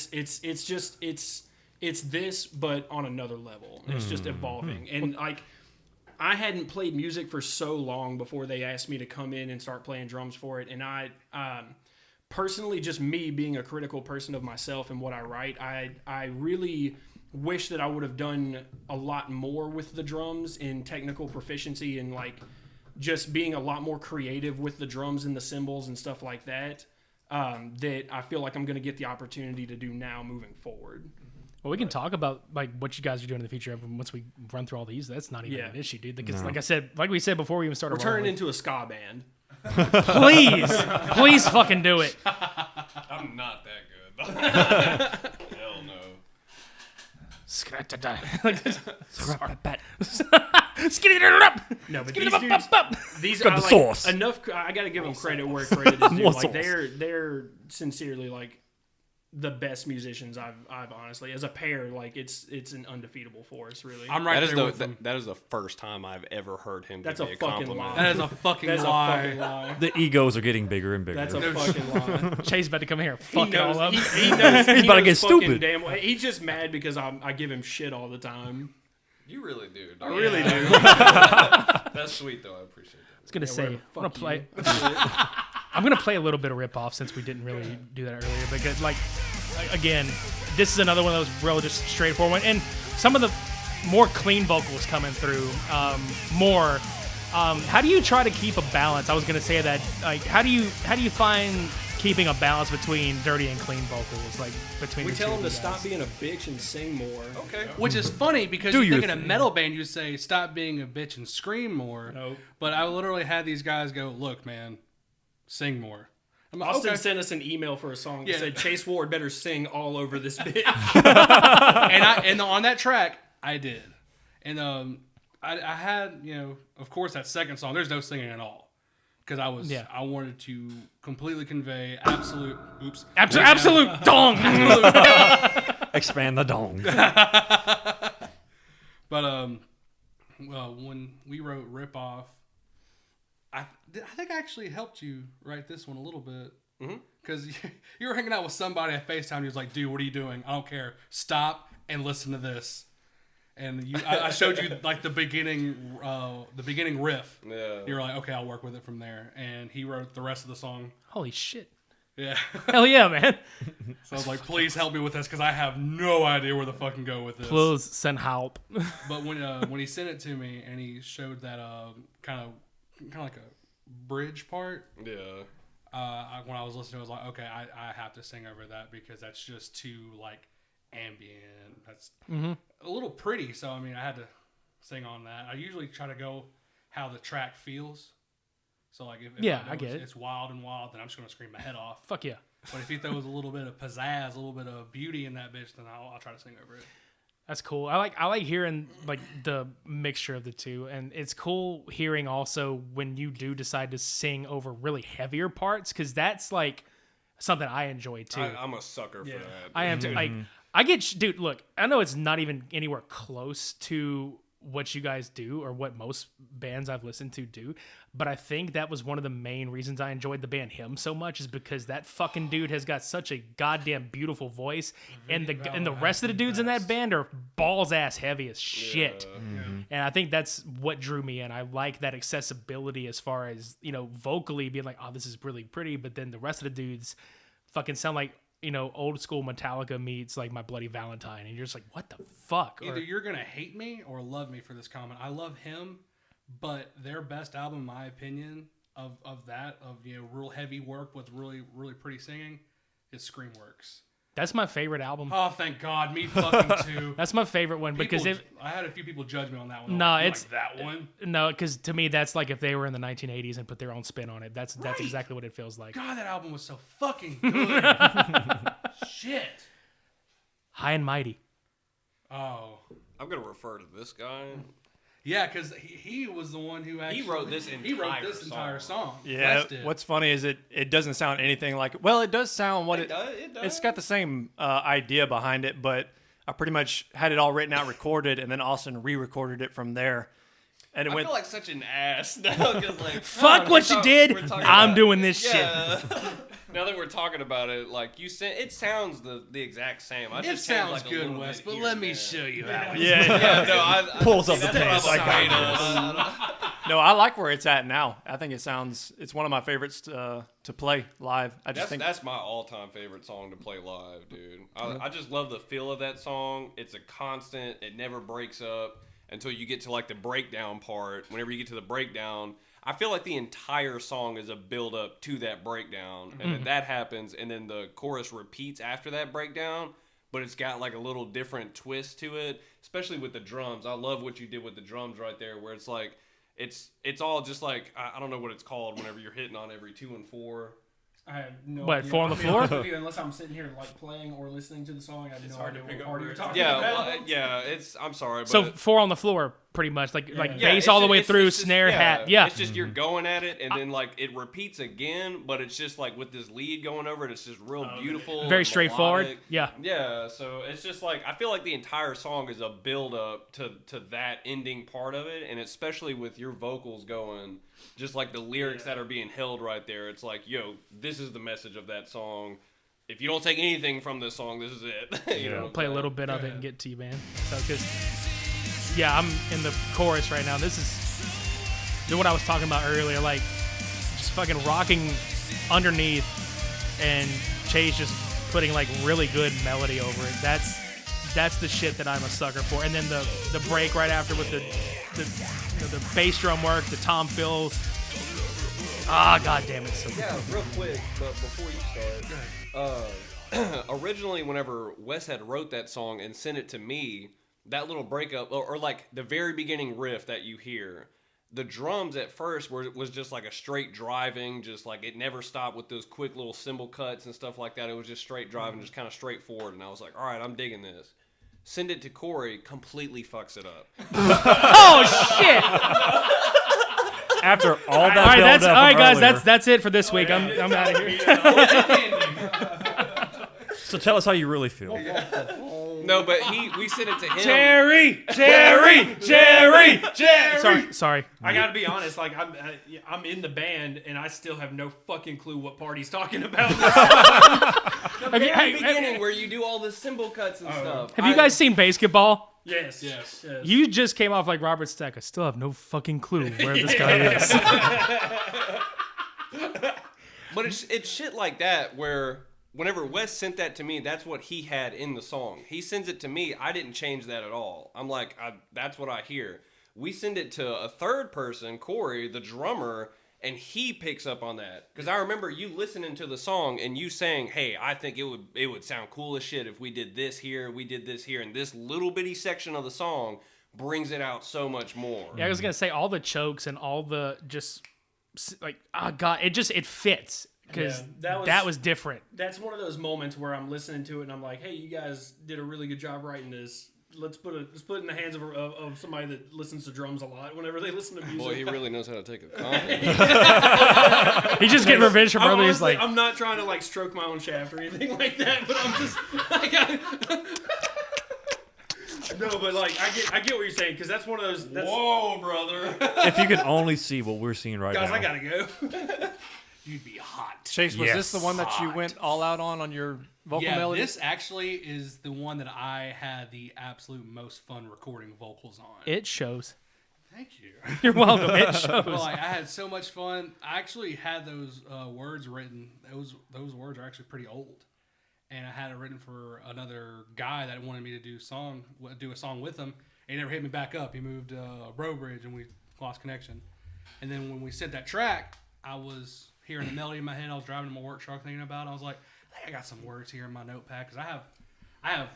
It's this, but on another level. It's just evolving. And like, I hadn't played music for so long before they asked me to come in and start playing drums for it. And I, personally, just me being a critical person of myself and what I write, I really wish that I would have done a lot more with the drums in technical proficiency and like just being a lot more creative with the drums and the cymbals and stuff like that, that I feel like I'm going to get the opportunity to do now moving forward.
Well, we can talk about like what you guys are doing in the future once we run through all these. That's not even an issue, dude. Because like we said before we even started,
we're turning into a ska band.
Please fucking do it.
I'm not that good. Hell no.
No, but these are like enough. I got to give them credit where credit is due. Like they're sincerely like the best musicians I've honestly, as a pair, like it's an undefeatable force, really.
I'm right there with them.
That is the first time I've ever heard him
That's
give me
a
a
fucking
compliment.
lie.
That is a fucking lie.
The egos are getting bigger and bigger.
That's a fucking lie.
Chase about to come here and fuck it all up.
He knows.
He's about to get stupid.
Damn well. He's just mad because I give him shit all the time.
You really do.
I really do.
That's sweet, though. I appreciate that.
I was gonna say, I'm gonna play. I'm gonna play a little bit of rip off since we didn't really do that earlier. Because like, again, this is another one of those real just straightforward. And some of the more clean vocals coming through. How do you try to keep a balance? I was gonna say that. Like, how do you find keeping a balance between dirty and clean vocals? Like between
we
the
tell
two
them to
of you
stop
guys?
being a bitch and sing more.
Okay.
Which is funny because
Do
you think
your
in a metal band you say stop being a bitch and scream more.
Nope.
But I literally had these guys go, look, man, sing more. I'm like,
Austin
okay.
sent us an email for a song that said Chase Ward better sing all over this bitch.
and on that track I did, and I had, of course, that second song there's no singing at all because I wanted to completely convey absolute
dong.
Expand the dong.
But well, when we wrote Rip Off, I think I actually helped you write this one a little bit. Because you were hanging out with somebody at FaceTime. He was like, dude, what are you doing? I don't care. Stop and listen to this. And I showed you like the beginning riff.
Yeah.
You were like, okay, I'll work with it from there. And he wrote the rest of the song.
Holy shit.
Yeah.
Hell yeah, man.
So I was like, please help me with this because I have no idea where the fucking go with this.
Please send help.
But when he sent it to me and he showed that kind of like a bridge part.
Yeah.
When I was listening, I was like, okay, I have to sing over that because that's just too like ambient. That's a little pretty. So I mean, I had to sing on that. I usually try to go how the track feels. So like if
I get it.
It's wild and wild, then I'm just gonna scream my head off.
Fuck yeah.
But if he throws a little bit of pizzazz, a little bit of beauty in that bitch, then I'll try to sing over it.
That's cool. I like hearing like the mixture of the two, and it's cool hearing also when you do decide to sing over really heavier parts because that's like something I enjoy too.
I'm a sucker for that.
I am too. Like I get, dude. Look, I know it's not even anywhere close to what you guys do or what most bands I've listened to do, but I think that was one of the main reasons I enjoyed the band Him so much is because that fucking dude has got such a goddamn beautiful voice, and the rest of the dudes in that band are balls ass heavy as shit. And I think that's what drew me in. I like that accessibility as far as, you know, vocally being like, oh, this is really pretty, but then the rest of the dudes fucking sound like, you know, old school Metallica meets like My Bloody Valentine, and you're just like, what the fuck?
Either you're gonna hate me or love me for this comment. I love Him, but their best album, in my opinion, of you know, real heavy work with really really pretty singing, is Screamworks.
That's my favorite album.
Oh, thank God, me fucking too.
That's my favorite one because
I had a few people judge me on that one.
No,
like,
it's
that one.
No, because to me that's like if they were in the 1980s and put their own spin on it. That's exactly what it feels like.
God, that album was so fucking good. Shit.
High and Mighty.
Oh.
I'm gonna refer to this guy.
Yeah, because he was the one who actually
wrote this
entire song.
Yeah.
Wes did.
What's funny is it doesn't sound anything like. Well, it does sound what it
does.
It's got the same idea behind it, but I pretty much had it all written out, recorded, and then Austin re-recorded it from there. And it
I
went.
feel like such an ass now. Like,
Fuck what you did. I'm doing this shit.
Now that we're talking about it, like you said, it sounds the exact same. I
It
just
sounds
like
good, Wes, but let me show you how.
Yeah.
No, I
Pulls up the
that's what
pants.
I'm afraid of.
No, I like where it's at now. I think it's one of my favorites to play live. I just think
That's my all-time favorite song to play live, dude. I just love the feel of that song. It's a constant. It never breaks up until you get to like the breakdown part. Whenever you get to the breakdown, I feel like the entire song is a build-up to that breakdown, and then that happens, and then the chorus repeats after that breakdown, but it's got like a little different twist to it, especially with the drums. I love what you did with the drums right there, where it's like it's all just like I don't know what it's called whenever you're hitting on every 2 and 4.
I have no
What,
idea.
4 on the
I mean,
floor?
Unless I'm sitting here like playing or listening to the song, I have no
hard to
idea
pick
what
up
part you're
words.
talking
Yeah,
about.
well, yeah. I'm sorry, but
So 4 on the floor, pretty much like
yeah,
bass
it's
all the
just-
way
it's
through,
just-
snare, hat. Yeah.
It's just you're going at it, and then like it repeats again, but it's just like with this lead going over it, it's just real beautiful,
Very
and
straightforward.
melodic.
Yeah.
Yeah, so it's just like I feel like the entire song is a build up to that ending part of it, and especially with your vocals going, just like the lyrics that are being held right there. It's like, yo, this is the message of that song. If you don't take anything from this song, this is it. You know what I'm
Play a
saying?
little bit of it and get to you, man. So, because, yeah, I'm in the chorus right now. This is what I was talking about earlier, like just fucking rocking underneath and Chase just putting like really good melody over it. That's the shit that I'm a sucker for. And then the break right after with the bass drum work, the tom fills. Ah, god damn it. So
Yeah, real quick, but before you start, originally whenever Wes had wrote that song and sent it to me, that little breakup, or like the very beginning riff that you hear, the drums at first was just like a straight driving, just like it never stopped with those quick little cymbal cuts and stuff like that. It was just straight driving, just kind of straightforward, and I was like, all right, I'm digging this. Send it to Corey, completely fucks it up.
oh shit!
After all that,
All right,
build up
all right,
from
guys.
earlier.
That's it for this week. I'm out of here.
So tell us how you really feel.
No, but we sent it to him.
Jerry. Sorry.
I got to be honest. Like I'm in the band, and I still have no fucking clue what part he's talking about.
The very beginning where you do all the cymbal cuts and stuff.
Have you guys seen Basketball?
Yes.
You just came off like Robert Stack. I still have no fucking clue where this guy is.
But it's shit like that where whenever Wes sent that to me, that's what he had in the song. He sends it to me. I didn't change that at all. I'm like, that's what I hear. We send it to a third person, Corey, the drummer, and he picks up on that. Because I remember you listening to the song and you saying, hey, I think it would sound cool as shit if we did this here, we did this here, and this little bitty section of the song brings it out so much more.
Yeah, I was gonna say all the chokes and all the just like, oh god, it fits because that was different.
That's one of those moments where I'm listening to it and I'm like, hey, you guys did a really good job writing this. Let's put it in the hands of somebody that listens to drums a lot whenever they listen to music.
Boy, he really knows how to take a compliment.
He's just getting revenge from earlier. He's like,
I'm not trying to like stroke my own shaft or anything like that, but I'm just like, no, but like I get what you're saying because that's one of those. Whoa, brother!
If you could only see what we're seeing right
Guys,
now.
I gotta go. You'd be hot.
Chase, was this the one that you went all out on your vocal melody?
This actually is the one that I had the absolute most fun recording vocals on.
it shows.
Thank you.
You're welcome. It shows.
Well, like, I had so much fun. I actually had those words written. Those words are actually pretty old, and I had it written for another guy that wanted me to do a song with him. And he never hit me back up. He moved Brobridge, and we lost connection. And then when we sent that track, I was hearing the melody in my head. I was driving to my work truck thinking about it. I was like, I think I got some words here in my notepad because I have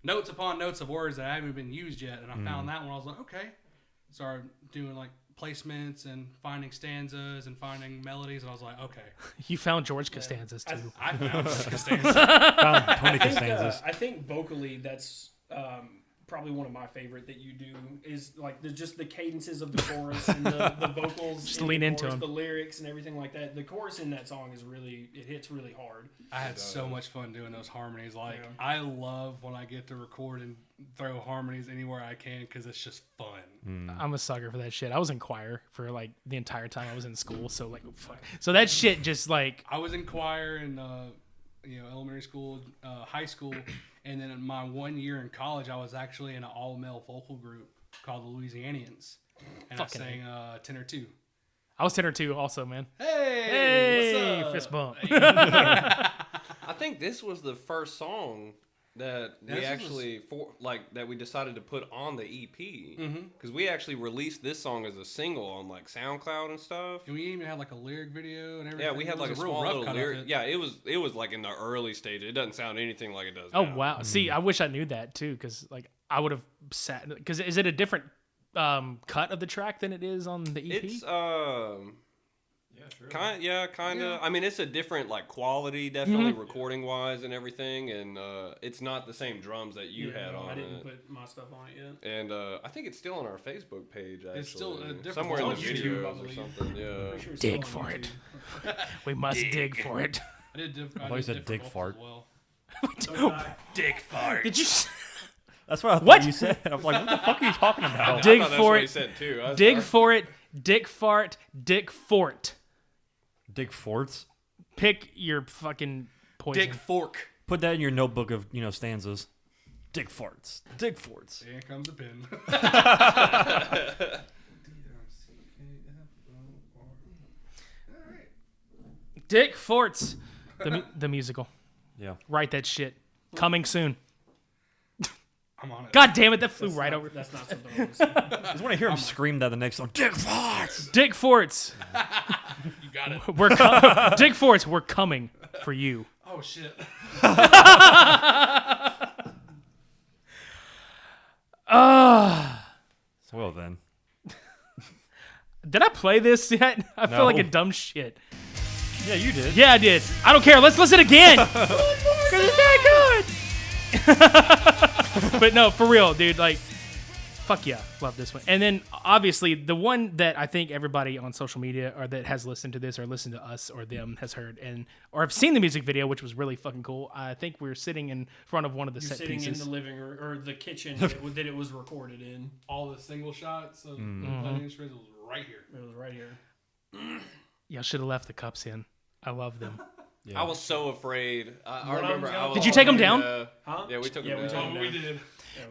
notes upon notes of words that haven't been used yet. And I found that one. I was like, okay. Started doing like placements and finding stanzas and finding melodies. And I was like, okay.
You found George Costanza's too.
I found Costanza.
Found Tony Costanza's.
I think vocally that's probably one of my favorite that you do is like just the cadences of the chorus and the vocals.
Just
in
lean
the
into
chorus,
them.
the lyrics and everything like that. The chorus in that song it hits really hard.
I had so much fun doing those harmonies. Like,
Yeah.
I love when I get to record and throw harmonies anywhere I can because it's just fun.
I'm a sucker for that shit. I was in choir for like the entire time I was in school. So like, fuck. So that shit just like,
I was in choir in elementary school, high school, and then in my 1 year in college, I was actually in an all-male vocal group called the Louisianians, and
Fucking
I sang tenor 2.
I was tenor too also, man.
Hey, what's up?
Fist bump.
I think this was the first song that we
This
actually that we decided to put on the EP because we actually released this song as a single on like SoundCloud and stuff.
And we even had like a lyric video and everything.
Yeah, we had
It
like a
was real
small
rough
little
cut of
lyric.
it.
Yeah, it was like in the early stage. It doesn't sound anything like it does.
Oh
now.
wow. See, I wish I knew that too, because like I would have sat. Because is it a different cut of the track than it is on the EP?
It's kind of. I mean, it's a different like quality, definitely recording wise and everything, and it's not the same drums that you had on
I didn't
it.
put my stuff on it yet.
And I think it's still on our Facebook page. Actually,
It's still a different
somewhere in the
one.
It's on YouTube, I
videos or
believe.
something. Yeah.
Pretty sure it's
Dig
still on
for it.
YouTube.
We must dig for it.
I did
thought you said
different
dick
vocals
fart.
as well.
Dick fart.
Did you
That's what I thought
What?
you said. I'm like, what the fuck are you talking about?
dig
I thought that's
for
what
it?
he said too. I was
Dig
like,
for it. Dick fart. Dick fort.
Dig forts.
Pick your fucking poison.
Dick fork.
Put that in your notebook of stanzas. Dig farts. Dig forts.
Here comes the pin.
Dick forts. The musical.
Yeah.
Write that shit. Coming soon.
I'm on it.
God damn it! That flew right over.
That's not something I was saying.
I just want to hear him scream that the next song. Dig farts.
Dick forts.
You got it.
Dick forts. We're coming for you.
Oh shit.
Well then.
Did I play this yet? I feel
No.
like a dumb shit.
Yeah, you did.
Yeah, I did. I don't care. Let's listen again. Because it's that good. But no, for real, dude. Like, fuck yeah, love this one. And then obviously the one that I think everybody on social media or that has listened to this or listened to us or them has heard or have seen the music video, which was really fucking cool. I think we're sitting in front of one of the
You're
set
sitting
pieces.
in the living room or the kitchen that it was recorded in.
All the single shots of the playing instruments was right here.
It was right here.
Y'all should have left the cups in. I love them.
I was so afraid. I remember. I was
Did you take 'em down?
Huh?
Yeah, we took them
we
down.
took 'em down.
We did.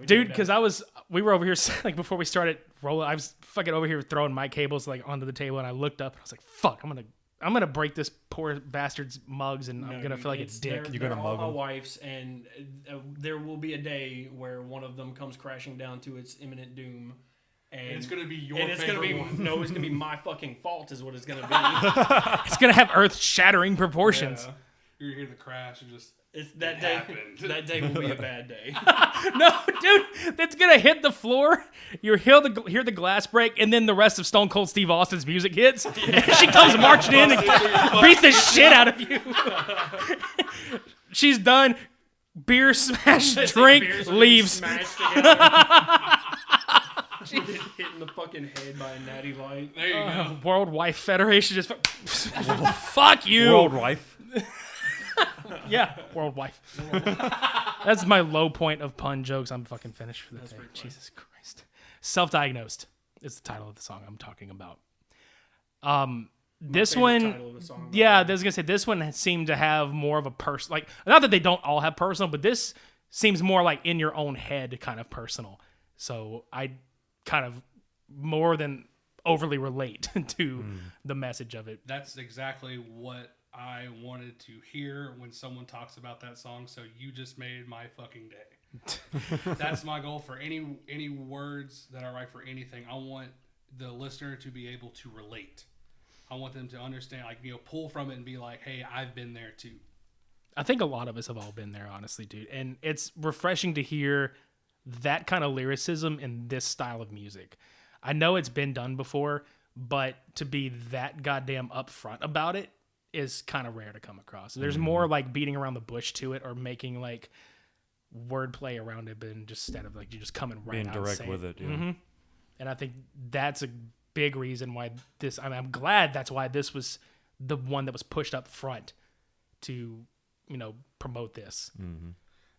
Dude, because we were over here, like before we started rolling, I was fucking over here throwing my cables like onto the table and I looked up and I was like, fuck, I'm gonna break this poor bastard's mugs and I'm gonna feel like it's dick.
You're gonna mug my wife's, and there will be a day where one of them comes crashing down to its imminent doom. And
it's gonna be your
it's gonna
favorite
be
one.
No, it's gonna be my fucking fault is what it's gonna be.
It's gonna have earth-shattering proportions.
Yeah. You're gonna hear the crash and just
It's that
It
day.
happened.
That day will be a bad day.
No, dude, that's gonna hit the floor. You hear the glass break, and then the rest of Stone Cold Steve Austin's music hits. And she comes marching in and beats the shit out of you. She's done. Beer smash, drink,
Beers are gonna
leaves.
smash together. She get hit in the fucking head by a natty light.
there you go.
World Wife Federation just fuck you.
World Wife.
Yeah, World Wife. That's my low point of pun jokes. I'm fucking finished for the day. Jesus Christ. Self-diagnosed is the title of the song I'm talking about. This
Favorite
one,
title of the song,
yeah, I was gonna say this one seemed to have more of a like not that they don't all have personal, but this seems more like in your own head kind of personal. So I kind of more than overly relate to the message of it.
That's exactly what I wanted to hear when someone talks about that song. So you just made my fucking day. That's my goal for any words that I write for anything. I want the listener to be able to relate. I want them to understand, like, pull from it and be like, hey, I've been there too.
I think a lot of us have all been there, honestly, dude. And it's refreshing to hear that kind of lyricism in this style of music. I know it's been done before, but to be that goddamn upfront about it is kind of rare to come across. There's more like beating around the bush to it or making like wordplay around it, but instead of like you just coming right
Being
out and
direct
saying
with it. Yeah.
And I think that's a big reason why this. I mean, I'm glad that's why this was the one that was pushed up front to, promote this.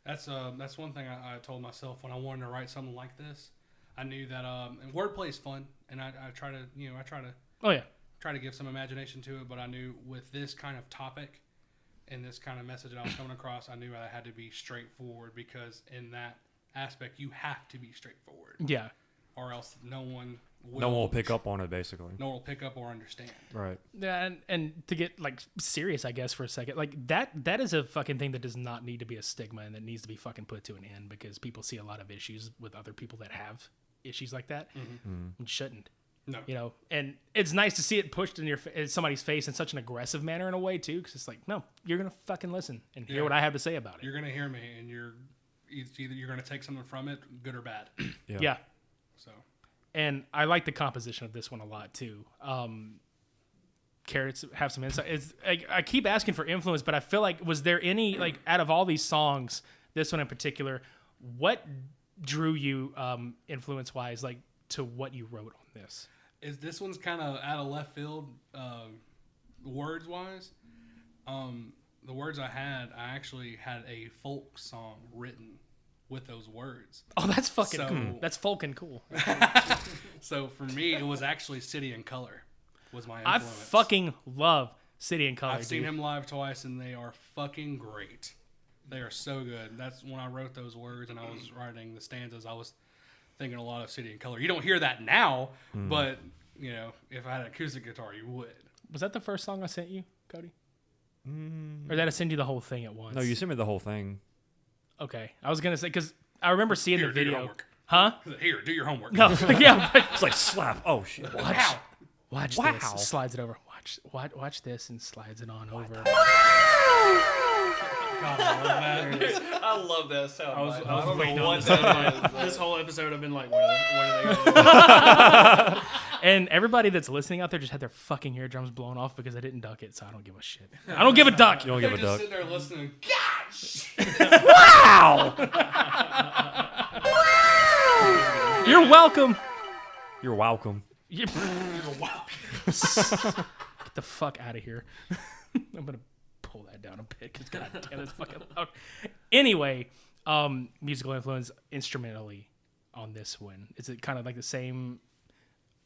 That's one thing I told myself when I wanted to write something like this. I knew that and wordplay is fun, and I try to
Oh yeah.
try to give some imagination to it. But I knew with this kind of topic and this kind of message that I was coming across, I knew I had to be straightforward, because in that aspect you have to be straightforward,
Yeah.
or else no one
will pick up on it, basically.
No one will pick up or understand.
Right.
Yeah, and to get like serious, I guess, for a second, like that is a fucking thing that does not need to be a stigma and that needs to be fucking put to an end, because people see a lot of issues with other people that have issues like that and shouldn't.
No.
And it's nice to see it pushed in somebody's face in such an aggressive manner in a way too, because it's like, no, you're gonna fucking listen and hear what I have to say about it.
You're gonna hear me, and it's either you're gonna take something from it, good or bad.
Yeah.
So.
And I like the composition of this one a lot too. Carrots have some insight. I keep asking for influence, but I feel like, was there any, like, out of all these songs, this one in particular, what drew you influence-wise, like, to what you wrote on this?
This one's kind of out of left field, words-wise. The words I actually had a folk song written with those words.
Oh, that's fucking cool. That's folkin' cool.
So for me, it was actually City and Color was my
I
influence.
fucking love City and Color.
I've seen him live twice, and they are fucking great. They are so good. That's when I wrote those words and I was writing the stanzas. I was thinking a lot of City and Color. You don't hear that now, but if I had an acoustic guitar, you would.
Was that the first song I sent you, Cody? Or did I send you the whole thing at once?
No, you sent me the whole thing.
Okay. I was going to say, because I remember seeing
Here,
the
do your
video.
homework.
Huh?
Here, do your homework.
No, yeah. But
It's like slap. Oh shit.
watch
Wow.
this. Slides it over. Watch this and slides it on over.
I love that sound.
I was
don't
waiting
know
on
what
this.
that is.
This whole episode, I've been like, what are they gonna do?
And everybody that's listeing out there just had their fucking eardrums blown off because I didn't duck it, so I don't give a shit. I don't give a duck.
You don't give a
They're just
duck.
sitting there listening.
You're welcome.
You're welcome.
You're welcome. Get the fuck out of here. I'm gonna pull that down a bit because goddamn, it's fucking loud. Anyway, musical influence instrumentally on this one. Is it kind of like the same,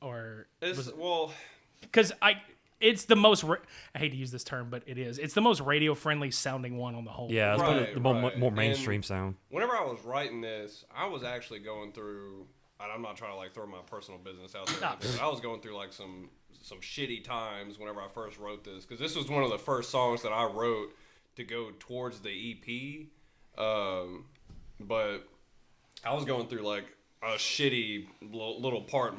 or because it's the most. I hate to use this term, but it is. It's the most radio friendly sounding one on the whole.
Yeah, it's
Right,
the
right.
more mainstream
And
sound.
Whenever I was writing this, I was actually going through. And I'm not trying to like throw my personal business out there, but I was going through like some shitty times whenever I first wrote this, because this was one of the first songs that I wrote to go towards the EP. But I was going through like a shitty little part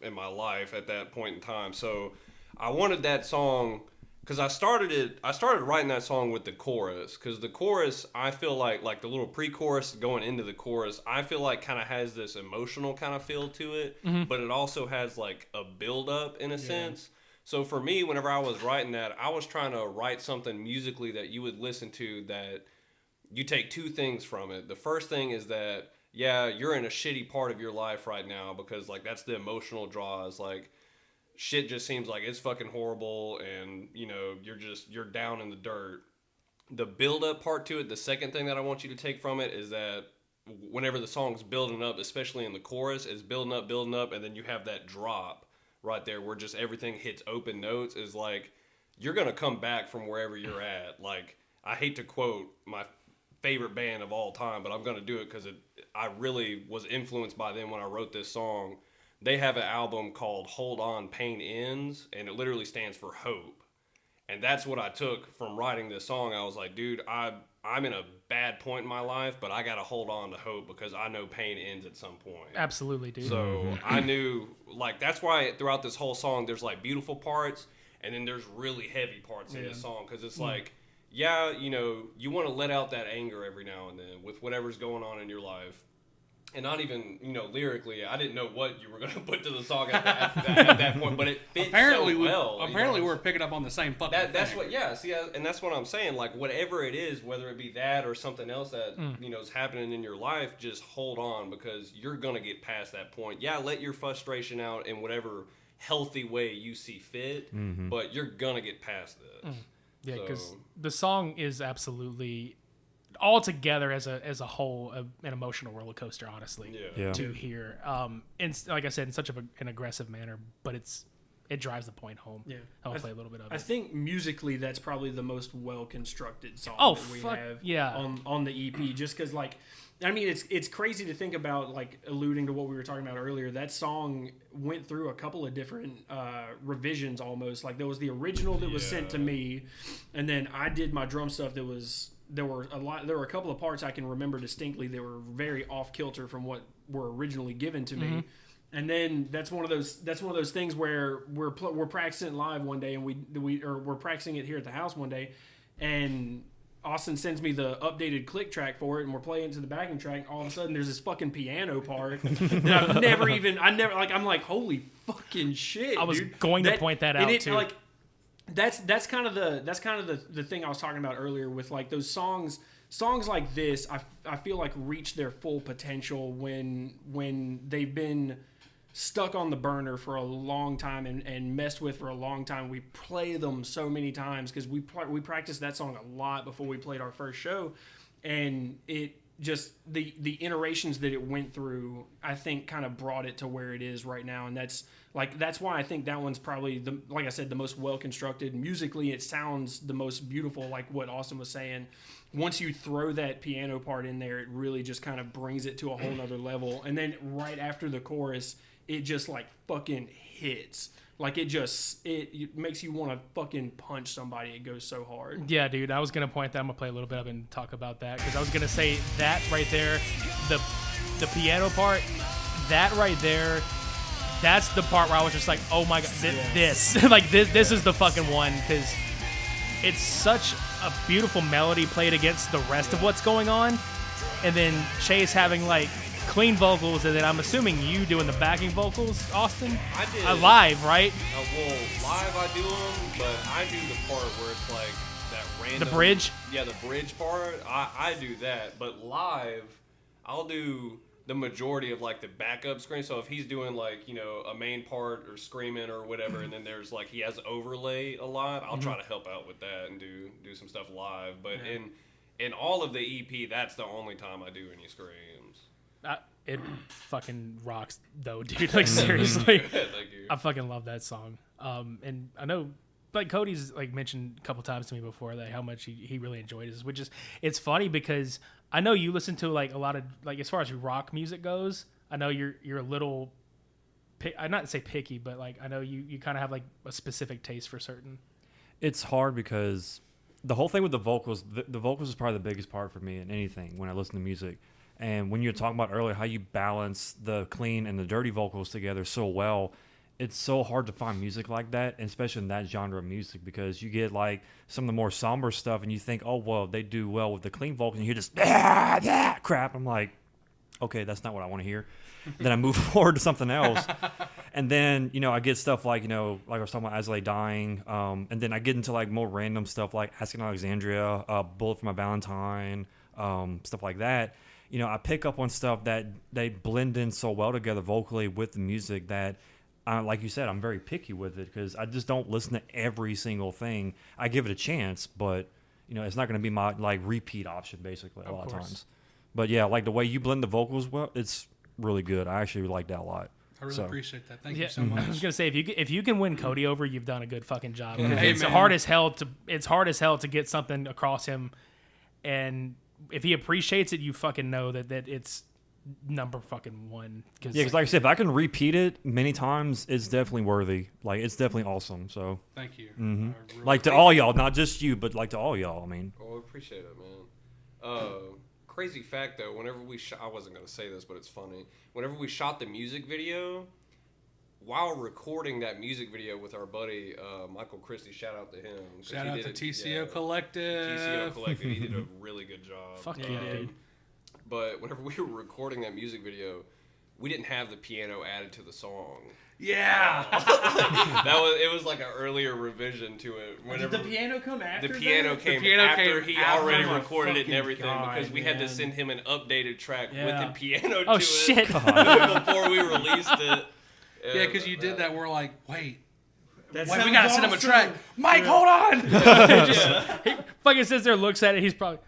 in my life at that point in time. So I wanted that song, because I started writing that song with the chorus, because the chorus, I feel like the little pre-chorus going into the chorus, I feel like kind of has this emotional kind of feel to it, but it also has like a build-up in a sense. So for me, whenever I was writing that, I was trying to write something musically that you would listen to that you take two things from it. The first thing is that, yeah, you're in a shitty part of your life right now, because like that's the emotional draw, is like, shit just seems like it's fucking horrible, and you know you're down in the dirt. The build up part to it, the second thing that I want you to take from it, is that whenever the song's building up, especially in the chorus, is building up, and then you have that drop right there where just everything hits open notes, is like you're gonna come back from wherever you're at. Like, I hate to quote my favorite band of all time, but I'm gonna do it because I really was influenced by them when I wrote this song. They have an album called Hold On, Pain Ends, and it literally stands for hope. And that's what I took from writing this song. I was like, dude, I'm in a bad point in my life, but I got to hold on to hope, because I know pain ends at some point.
Absolutely, dude.
So I knew, like, that's why throughout this whole song, there's like beautiful parts, and then there's really heavy parts in this song, because it's like, yeah, you know, you want to let out that anger every now and then with whatever's going on in your life. And not even, you know, lyrically, I didn't know what you were going to put to the song at that point, but it fits
Apparently,
so well.
apparently, we're picking up on the same fucking
that's
thing.
what, yeah, see, and that's what I'm saying. Like, whatever it is, whether it be that or something else that, you know, is happening in your life, just hold on, because you're going to get past that point. Yeah, let your frustration out in whatever healthy way you see fit, but you're going to get past this.
Yeah, because the song is absolutely all together as a whole an emotional roller coaster, honestly.
Yeah.
To hear, and like I said, in such an aggressive manner, but it drives the point home.
Yeah.
I'll play a little bit of it.
I think musically that's probably the most well constructed song that we have on the EP, just because, like, I mean, it's crazy to think about, like, alluding to what we were talking about earlier. That song went through a couple of different revisions almost. Like, there was the original that was sent to me, and then I did my drum stuff that was. There were a couple of parts I can remember distinctly that were very off kilter from what were originally given to me, and then that's one of those things where we're practicing it live one day, and we're practicing it here at the house one day, and Austin sends me the updated click track for it, and we're playing to the backing track, and all of a sudden there's this fucking piano part that I'm like, holy fucking shit.
I was
dude.
going to point that out too.
Like, that's kind of the thing I was talking about earlier with, like, those songs like this. I feel like reach their full potential when they've been stuck on the burner for a long time and messed with for a long time. We play them so many times because we practiced that song a lot before we played our first show, and it just the iterations that it went through, I think, kind of brought it to where it is right now. And that's why I think that one's probably, like I said, the most well constructed. Musically, it sounds the most beautiful, like what Austin was saying. Once you throw that piano part in there, it really just kind of brings it to a whole nother level. And then right after the chorus, it just like fucking hits. Like, it makes you want to fucking punch somebody. It goes so hard.
Yeah, dude. I was gonna point that. I'm gonna play a little bit of it and talk about that, because I was gonna say that right there, the piano part, that right there, that's the part where I was just like, oh my god, this like this is the fucking one, because it's such a beautiful melody played against the rest of what's going on, and then Chase having like clean vocals, and then I'm assuming you doing the backing vocals, Austin?
I did.
Live, right?
Well, live I do them, but I do the part where it's like that random...
The bridge?
Yeah, the bridge part. I do that, but live, I'll do the majority of like the backup screen. So if he's doing like, you know, a main part or screaming or whatever, and then there's like he has overlay a lot, I'll try to help out with that and do some stuff live. But in all of the EP, that's the only time I do any screams.
It fucking rocks though, dude. Like seriously,
Thank you.
I fucking love that song. And I know, like Cody's like mentioned a couple times to me before that how much he really enjoyed this, which is it's funny because I know you listen to like a lot of like as far as rock music goes. I know you're a little, I'm not to say picky, but like I know you kind of have like a specific taste for certain.
It's hard because the whole thing with the vocals, the vocals is probably the biggest part for me in anything when I listen to music. And when you were talking about earlier how you balance the clean and the dirty vocals together so well, it's so hard to find music like that, and especially in that genre of music, because you get like some of the more somber stuff and you think, oh, well, they do well with the clean vocals, and you just crap. I'm like, okay, that's not what I want to hear. Then I move forward to something else. And then, you know, I get stuff like, you know, like I was talking about As I Lay Dying. And then I get into like more random stuff like Asking Alexandria, Bullet for My Valentine, stuff like that. You know, I pick up on stuff that they blend in so well together vocally with the music that, like you said, I'm very picky with it because I just don't listen to every single thing. I give it a chance, but, you know, it's not going to be my, like, repeat option, basically, a lot of times. But, yeah, like, the way you blend the vocals well, it's really good. I actually like that a lot.
I really appreciate that. Thank you so
I
much.
was gonna say if you can win Cody over, you've done a good fucking job.
Hey,
It's
man.
hard as hell to get something across him, and if he appreciates it, you fucking know that it's number fucking one.
Yeah, because like I said, if I can repeat it many times, it's definitely worthy. Like, it's definitely awesome. So,
Thank you.
mhm.
I really
Like, to all y'all, not just you, but like to all y'all. I mean,
Oh, I appreciate it, man. Crazy fact though, whenever we shot, I wasn't gonna say this, but it's funny. Whenever we shot the music video, while recording that music video with our buddy Michael Christie, shout out to him. 'Cause
Shout
he
out
did
to
it-
TCO
yeah,
Collective.
TCO Collective, he did a really good job.
Fuck yeah, dude.
But whenever we were recording that music video, we didn't have the piano added to the song.
Yeah.
It was like an earlier revision to it. Whenever
Did the piano come after
the piano
that?
came
piano
after
came
he
after.
already
Oh my
recorded it and
fucking
everything,
God,
because we had to
man.
send him an updated track with
Yeah.
the piano
Oh
to
shit!
it before we released it.
Yeah, because you did that. We're like, wait,
That
we
sounds
gotta send him a
awesome.
track. Mike, hold on.
He fucking sits there, looks at it. He's probably,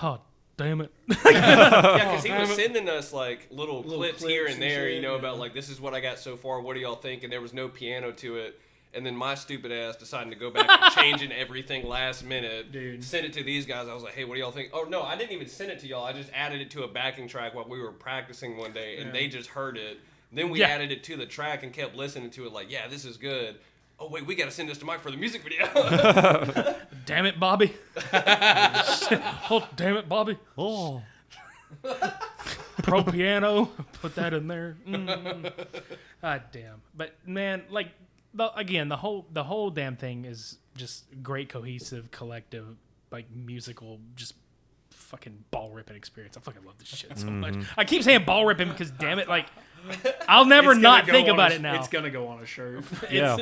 oh damn it.
Yeah, because he was sending us like little clips here
clips
and
and
there,
shit,
you know,
yeah.
about like, this is what I got so far. What do y'all think? And there was no piano to it. And then my stupid ass deciding to go back and changing everything last minute.
Dude.
Send it to these guys. I was like, hey, what do y'all think? Oh, no, I didn't even send it to y'all. I just added it to a backing track while we were practicing one day, and they just heard it. Then we
Yeah.
added it to the track and kept listening to it like, yeah, this is good. Oh, wait, we got to send this to Mike for the music video.
Damn it, Bobby. Oh damn it, Bobby.
oh,
Pro piano. Put that in there. God damn. But man, like the whole damn thing is just great, cohesive, collective, like musical, just fucking ball ripping experience. I fucking love this shit so much. I keep saying ball ripping because damn it, like I'll never
It's gonna
not
go
think
on
about
a-
it now.
It's gonna go on a shirt.
yeah.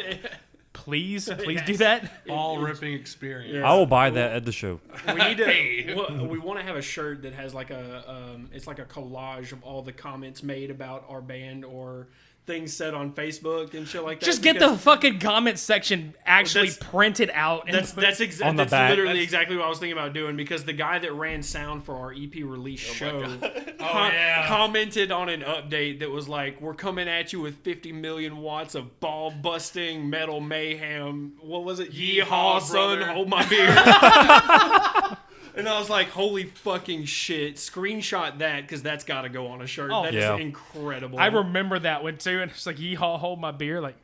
Please do
Yes.
that.
Ball ripping experience.
Yeah.
I will buy that at the show.
We need to. We want to have a shirt that has like it's like a collage of all the comments made about our band or things said on Facebook and shit like that.
Just get
because
the fucking comment section actually
That's-
printed out. And
That's
on the
that's
back.
literally exactly what I was thinking about doing, because the guy that ran sound for our EP release show commented on an update that was like, "We're coming at you with 50 million watts of ball busting metal mayhem." What was it? Yeehaw, son,
brother.
hold my beer. And I was like, "Holy fucking shit!" Screenshot that, because that's got to go on a shirt.
Oh,
That's
yeah.
incredible.
I remember that one too, and it's like, yeehaw, hold my beer. Like,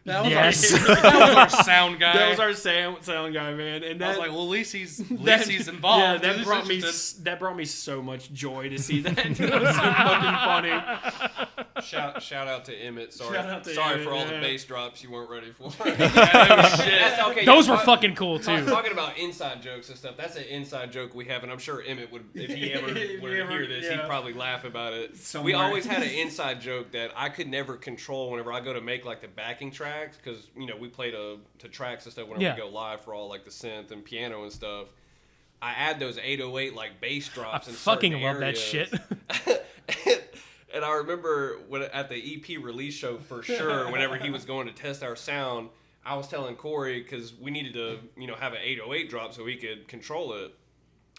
That was
yes.
that was our sound guy.
that was our sound guy, man. And
I
that,
was like, well, at least he's
that-
involved.
Yeah, that
He's
brought me
interested.
that brought me so much joy to see that. That was so fucking funny.
Shout out to Emmett. Sorry,
Shout out to
sorry
Emmett,
for all the
yeah.
bass drops you weren't ready for.
Shit.
Okay,
Those
yeah,
were
talk-
fucking cool too.
Talking about inside jokes and stuff, that's an inside joke we have, and I'm sure Emmett would, if he ever
If
were
he
to
ever-
hear this,
yeah.
he'd probably laugh about it. We
Somewhere.
always had an inside joke that I could never control whenever I go to make like the backing tracks, because you know we play to tracks and stuff whenever
Yeah.
we go live for all like the synth and piano and stuff. I add those 808 like bass drops.
I
in
fucking
certain
love that
areas.
shit.
And I remember at the EP release show for sure, whenever he was going to test our sound, I was telling Corey, because we needed to, have an 808 drop so he could control it.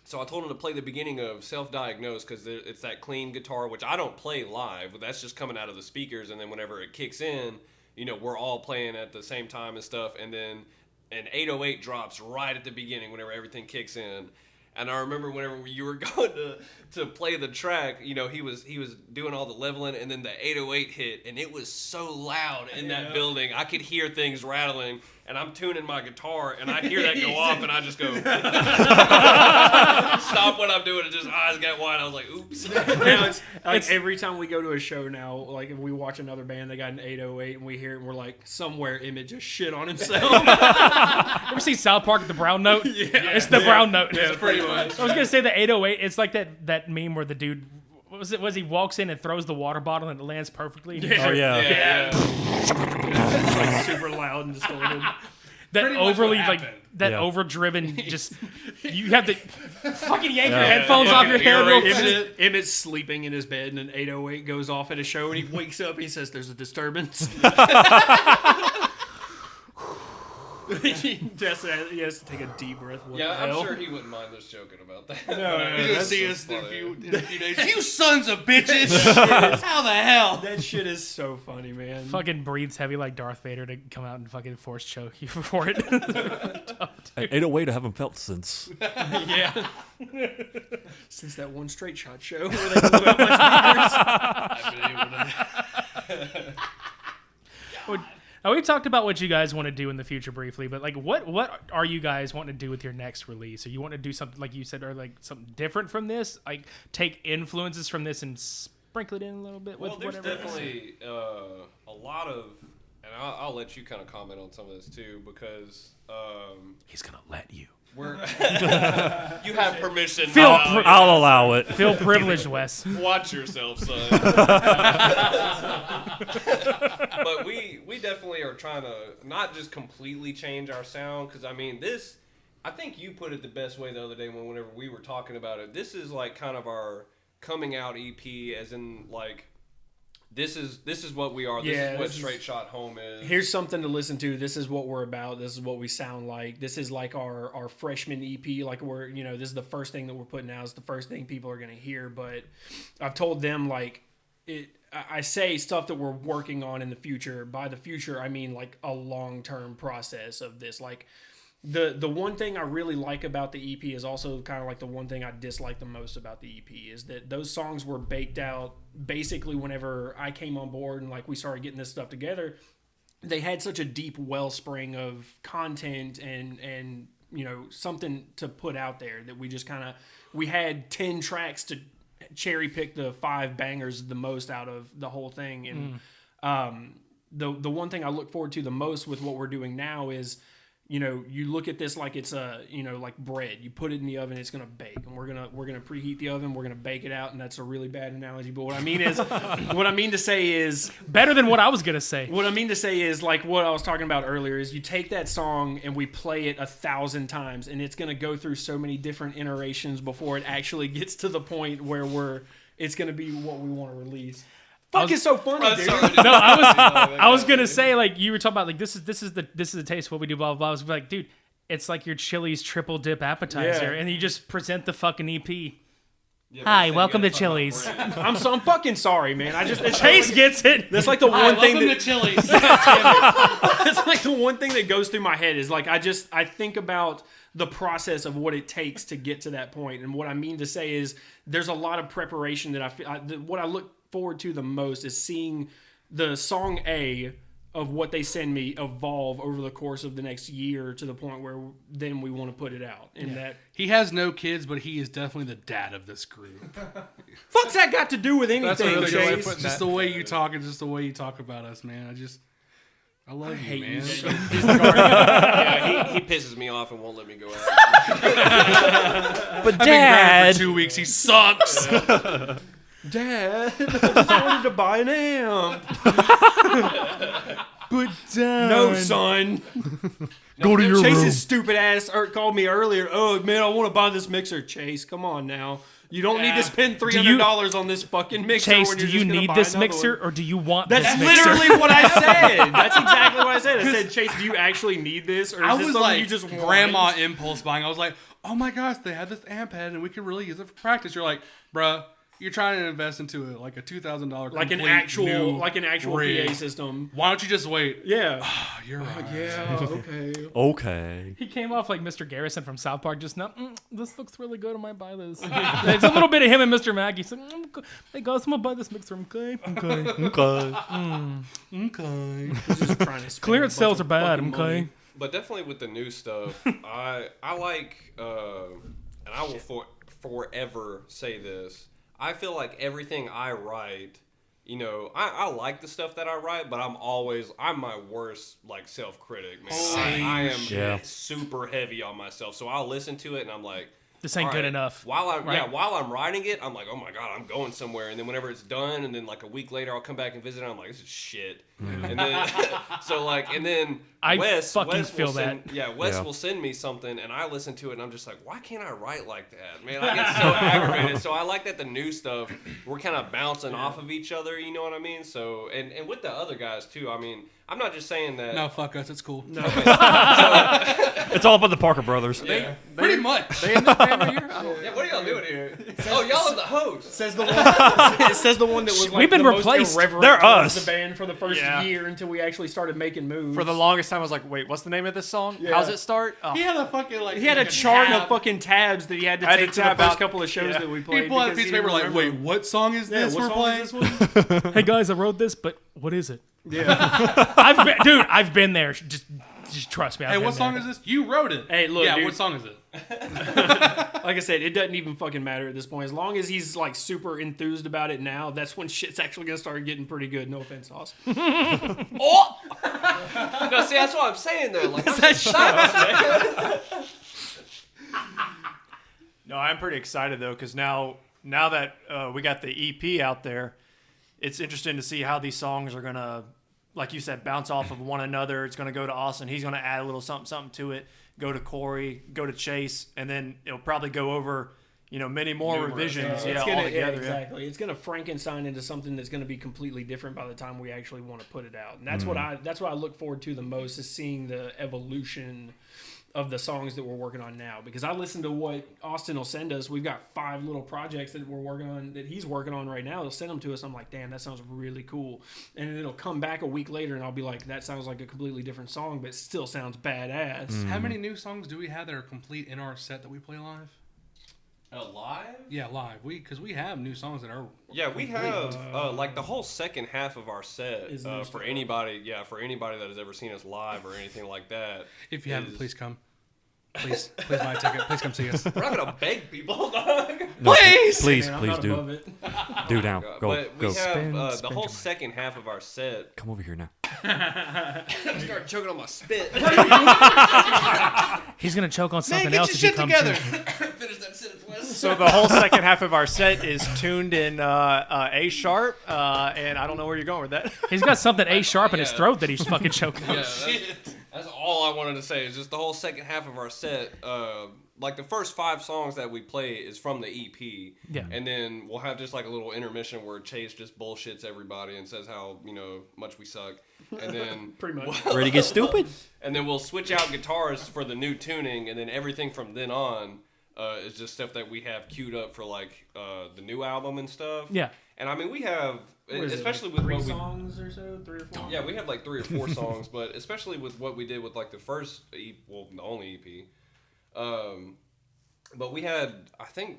So I told him to play the beginning of Self-Diagnosed, because it's that clean guitar, which I don't play live. But that's just coming out of the speakers, and then whenever it kicks in, we're all playing at the same time and stuff. And then an 808 drops right at the beginning whenever everything kicks in. And I remember whenever you were going to play the track, he was doing all the leveling, and then the 808 hit, and it was so loud in that building. I could hear things rattling, and I'm tuning my guitar, and I hear that go off, and I just go, stop what I'm doing, and just eyes got wide. I was like, oops.
Now it's every time we go to a show now, like if we watch another band, they got an 808, and we hear it, and we're like, somewhere Emmett just shit on himself.
Ever see South Park at the brown note? Yeah. It's the brown note.
Yeah, pretty much.
I was gonna say the 808. It's like that meme where the dude was he walks in and throws the water bottle and it lands perfectly.
Oh yeah.
It's like super loud and distorted.
That
Pretty much
overly
what
like
happened.
that
Yeah.
overdriven. Just you have to fucking yank your headphones off your head real quick.
Emmett's sleeping in his bed and an 808 goes off at a show and he wakes up and he says there's a disturbance. He has to take a deep breath. What the
I'm
hell?
sure he wouldn't mind us joking about that.
No,
You're gonna see us in a few days. You sons of bitches! How the hell?
That shit is so funny, man.
Fucking breathes heavy like Darth Vader to come out and fucking force choke you for it.
808 I haven't felt since.
Yeah. Since that one Straight Shot show where they blew out my speakers.
Now, we talked about what you guys want to do in the future briefly, but like, what are you guys wanting to do with your next release? Or you want to do something like you said, or like something different from this? Like take influences from this and sprinkle it in a little bit with
There's
whatever.
definitely a lot of, and I'll let you kind of comment on some of this too, because
He's gonna let you.
we're you have permission.
I'll allow it.
Feel privileged, Wes.
Watch yourself, son. But we definitely are trying to not just completely change our sound, because I mean this. I think you put it the best way the other day whenever we were talking about it. This is like kind of our coming out EP, as in like. This is what we are. This is what Straight Shot Home is.
Here's something to listen to. This is what we're about. This is what we sound like. This is like our freshman EP. Like we're, this is the first thing that we're putting out. It's the first thing people are going to hear. But I've told them like I say stuff that we're working on in the future. By the future, I mean like a long-term process of this. Like the one thing I really like about the EP is also kind of like the one thing I dislike the most about the EP is that those songs were baked out basically whenever I came on board and like we started getting this stuff together. They had such a deep wellspring of content and something to put out there that we just we had 10 tracks to cherry pick the 5 bangers the most out of the whole thing. And the one thing I look forward to the most with what we're doing now is you look at this like it's like bread. You put it in the oven, it's gonna bake, and we're gonna preheat the oven. We're gonna bake it out, and that's a really bad analogy. But what I mean to say is
Better than what I was gonna say.
what I mean to say is like what I was talking about earlier is you take that song and we play it 1,000 times, and it's gonna go through so many different iterations before it actually gets to the point where it's gonna be what we want to release. Fuck, it's so funny, dude.
No, I was gonna say like you were talking about like this is the taste of what we do, blah blah blah. I was like, dude, it's like your Chili's triple dip appetizer, and you just present the fucking EP.
Yeah,
Hi, welcome to Chili's.
I'm fucking sorry, man.
Chase gets it.
That's like the one thing
Welcome
that
to Chili's.
that's like the one thing that goes through my head is like I think about the process of what it takes to get to that point, and what I mean to say is there's a lot of preparation that I feel. What I look forward to the most is seeing the song A of what they send me evolve over the course of the next year to the point where then we want to put it out. And that
He has no kids, but he is definitely the dad of this group.
fuck's that got to do with
That's a
anything,
really good way of
Chase?
putting just the way you talk and just the way you talk about us, man. I love you,
hate
man.
you.
Yeah, he pisses me off and won't let me go out.
But
I've been
Dad,
for 2 weeks. He sucks.
Dad, I just wanted to buy an amp.
But
No, son.
go to your
Chase's
room.
stupid ass called me earlier. Oh, man, I want to buy this mixer. Chase, come on now. You don't need to spend $300 on this fucking mixer.
Chase,
when
do
you're
you
just gonna
need
buy
this
another
mixer
one.
or do you want
That's
this mixer?
literally what I said. That's exactly what I said. I said, Chase, do you actually need this, or is
I
this
was
something
like,
you just want?
grandma impulse buying. I was like, oh my gosh, they have this amp head and we could really use it for practice. You're like, bruh, you're trying to invest into it like a $2,000
like an actual
rig.
PA system.
Why don't you just wait?
Yeah.
Oh, you're right.
Yeah. Okay.
Okay.
He came off like Mr. Garrison from South Park just now. This looks really good. I might buy this. There's a little bit of him and Mr. Mackey. He's like, hey guys, I'm gonna buy this mixer. Okay.
Okay.
Just trying to spend
Clearance
a bunch
sales
of
are bad.
fucking
Okay.
money.
But definitely with the new stuff, I like, and I will forever say this. I feel like everything I write, you know, I like the stuff that I write, but I'm my worst like self-critic, man. I am super heavy on myself, so I'll listen to it and I'm like,
This ain't
all
good
right.
enough.
While I'm writing it, I'm like, oh my god, I'm going somewhere. And then whenever it's done, and then like a week later, I'll come back and visit. And I'm like, this is shit. And then
I
Wes
fucking
will
feel
send,
that.
Yeah, Wes will send me something, and I listen to it, and I'm just like, why can't I write like that, man? I get so aggravated. So I like that the new stuff, we're kind of bouncing off of each other. You know what I mean? So and with the other guys too. I mean, I'm not just saying that.
No, fuck us. It's cool. No.
It's all about the Parker brothers.
Pretty much.
They in the family here?
Yeah, what are y'all doing here? Oh, y'all are the host.
Says the one. It says the one that was like
We've been
the
replaced.
Most irreverent
They're
towards
us.
the band for the first year until we actually started making moves.
For the longest time, I was like, wait, what's the name of this song?
Yeah.
How's it start? Oh.
He had a fucking like.
he had a chart of fucking tabs that he had to take to the
tab
first
out.
couple of shows that we played.
He pulled out a
because
piece
he
of paper
didn't
like, wait,
remember.
what song is this
What
we're
song
playing?
is this one?
Hey guys, I wrote this, but what is it?
Yeah.
I've been there. Just trust me.
Hey, what song is this? You wrote it.
Hey, look,
Yeah,
dude.
what song is it?
Like I said, it doesn't even fucking matter at this point. As long as he's like super enthused about it now, that's when shit's actually gonna start getting pretty good. No offense, Hoss.
Oh! No, see, that's what I'm saying though. Like,
No, I'm pretty excited though, because now that we got the EP out there, it's interesting to see how these songs are gonna, like you said, bounce off of one another. It's gonna go to Austin. He's gonna add a little something to it. Go to Corey. Go to Chase, and then it'll probably go over, many more revisions.
It's
all
gonna,
together.
exactly. It's gonna Frankenstein into something that's gonna be completely different by the time we actually want to put it out. And that's what I look forward to the most, is seeing the evolution of the songs that we're working on now. Because I listen to what Austin will send us. We've got 5 little projects that we're working on, that he's working on right now. He'll send them to us. I'm like, damn, that sounds really cool. And then it'll come back a week later, and I'll be like, that sounds like a completely different song, but it still sounds badass.
How many new songs do we have that are complete in our set that we play live?
Live?
Yeah, live. Because we have new songs that are.
Yeah, we have like the whole second half of our set
Is new
for
stuff.
anybody. Yeah, for anybody that has ever seen us live or anything like that.
If you haven't,
is-
please come. Please buy a ticket. Please come see us.
We're not gonna beg people, dog.
No,
Please!
please,
Man, I'm
please
not
do.
above it.
Do now. Go,
But
go.
we have the
Spend
whole
your
second half of our set.
Come over here now.
Start choking on my spit.
He's gonna choke on something
get
else
your
if you
shit
come
together.
to.
Finish that sentence, Wes.
So the whole second half of our set is tuned in A sharp, and I don't know where you're going with that.
He's got something A sharp in his
Yeah.
throat that he's fucking choking.
Yeah, that's all I wanted to say. Is just the whole second half of our set. Like the first 5 songs that we play is from the EP.
Yeah.
And then we'll have just like a little intermission where Chase just bullshits everybody and says how much we suck. And then
Pretty much.
Ready to get stupid?
And then we'll switch out guitars for the new tuning, and then everything from then on is just stuff that we have queued up for like the new album and stuff.
Yeah.
And I mean, we have,
What is it,
especially
like
with
3
what we,
songs or so, 3 or 4.
yeah, we have like 3 or 4 songs, but especially with what we did with like the first EP, well, the only EP. But we had, I think,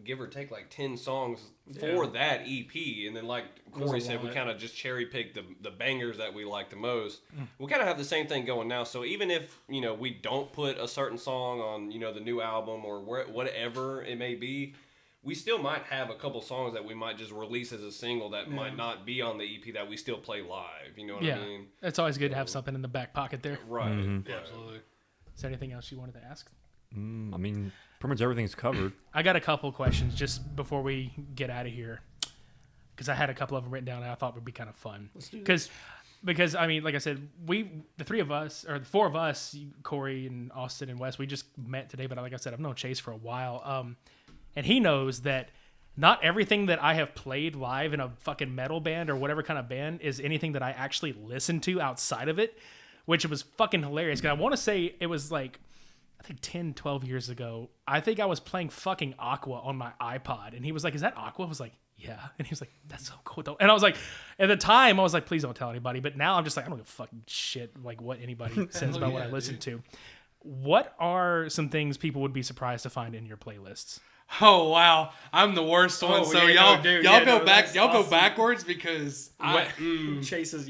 give or take like 10 songs for that EP, and then like Corey said, we kind of just cherry picked the bangers that we like the most. We kind of have the same thing going now. So even if we don't put a certain song on the new album or whatever it may be, we still might have a couple songs that we might just release as a single that might not be on the EP that we still play live. You know what I mean?
It's always good to have something in the back pocket there.
Right.
Yeah, absolutely.
Is there anything else you wanted to ask?
I mean, pretty much everything's covered.
I got a couple questions just before we get out of here, because I had a couple of them written down and I thought would be kind of fun. Because I mean, like I said, the 3 of us, or the 4 of us, Corey and Austin and Wes, we just met today. But like I said, I've known Chase for a while. and he knows that not everything that I have played live in a fucking metal band or whatever kind of band is anything that I actually listen to outside of it, which was fucking hilarious. Because I want to say it was like, I think 10, 12 years ago, I think I was playing fucking Aqua on my iPod, and he was like, "Is that Aqua?" I was like, "Yeah," and he was like, "That's so cool though." And I was like, at the time, I was like, "Please don't tell anybody." But now I'm just like, I don't give a fucking shit like what anybody says about what I listen to. What are some things people would be surprised to find in your playlists?
Oh wow, I'm the worst one. So y'all go backwards because
Chase is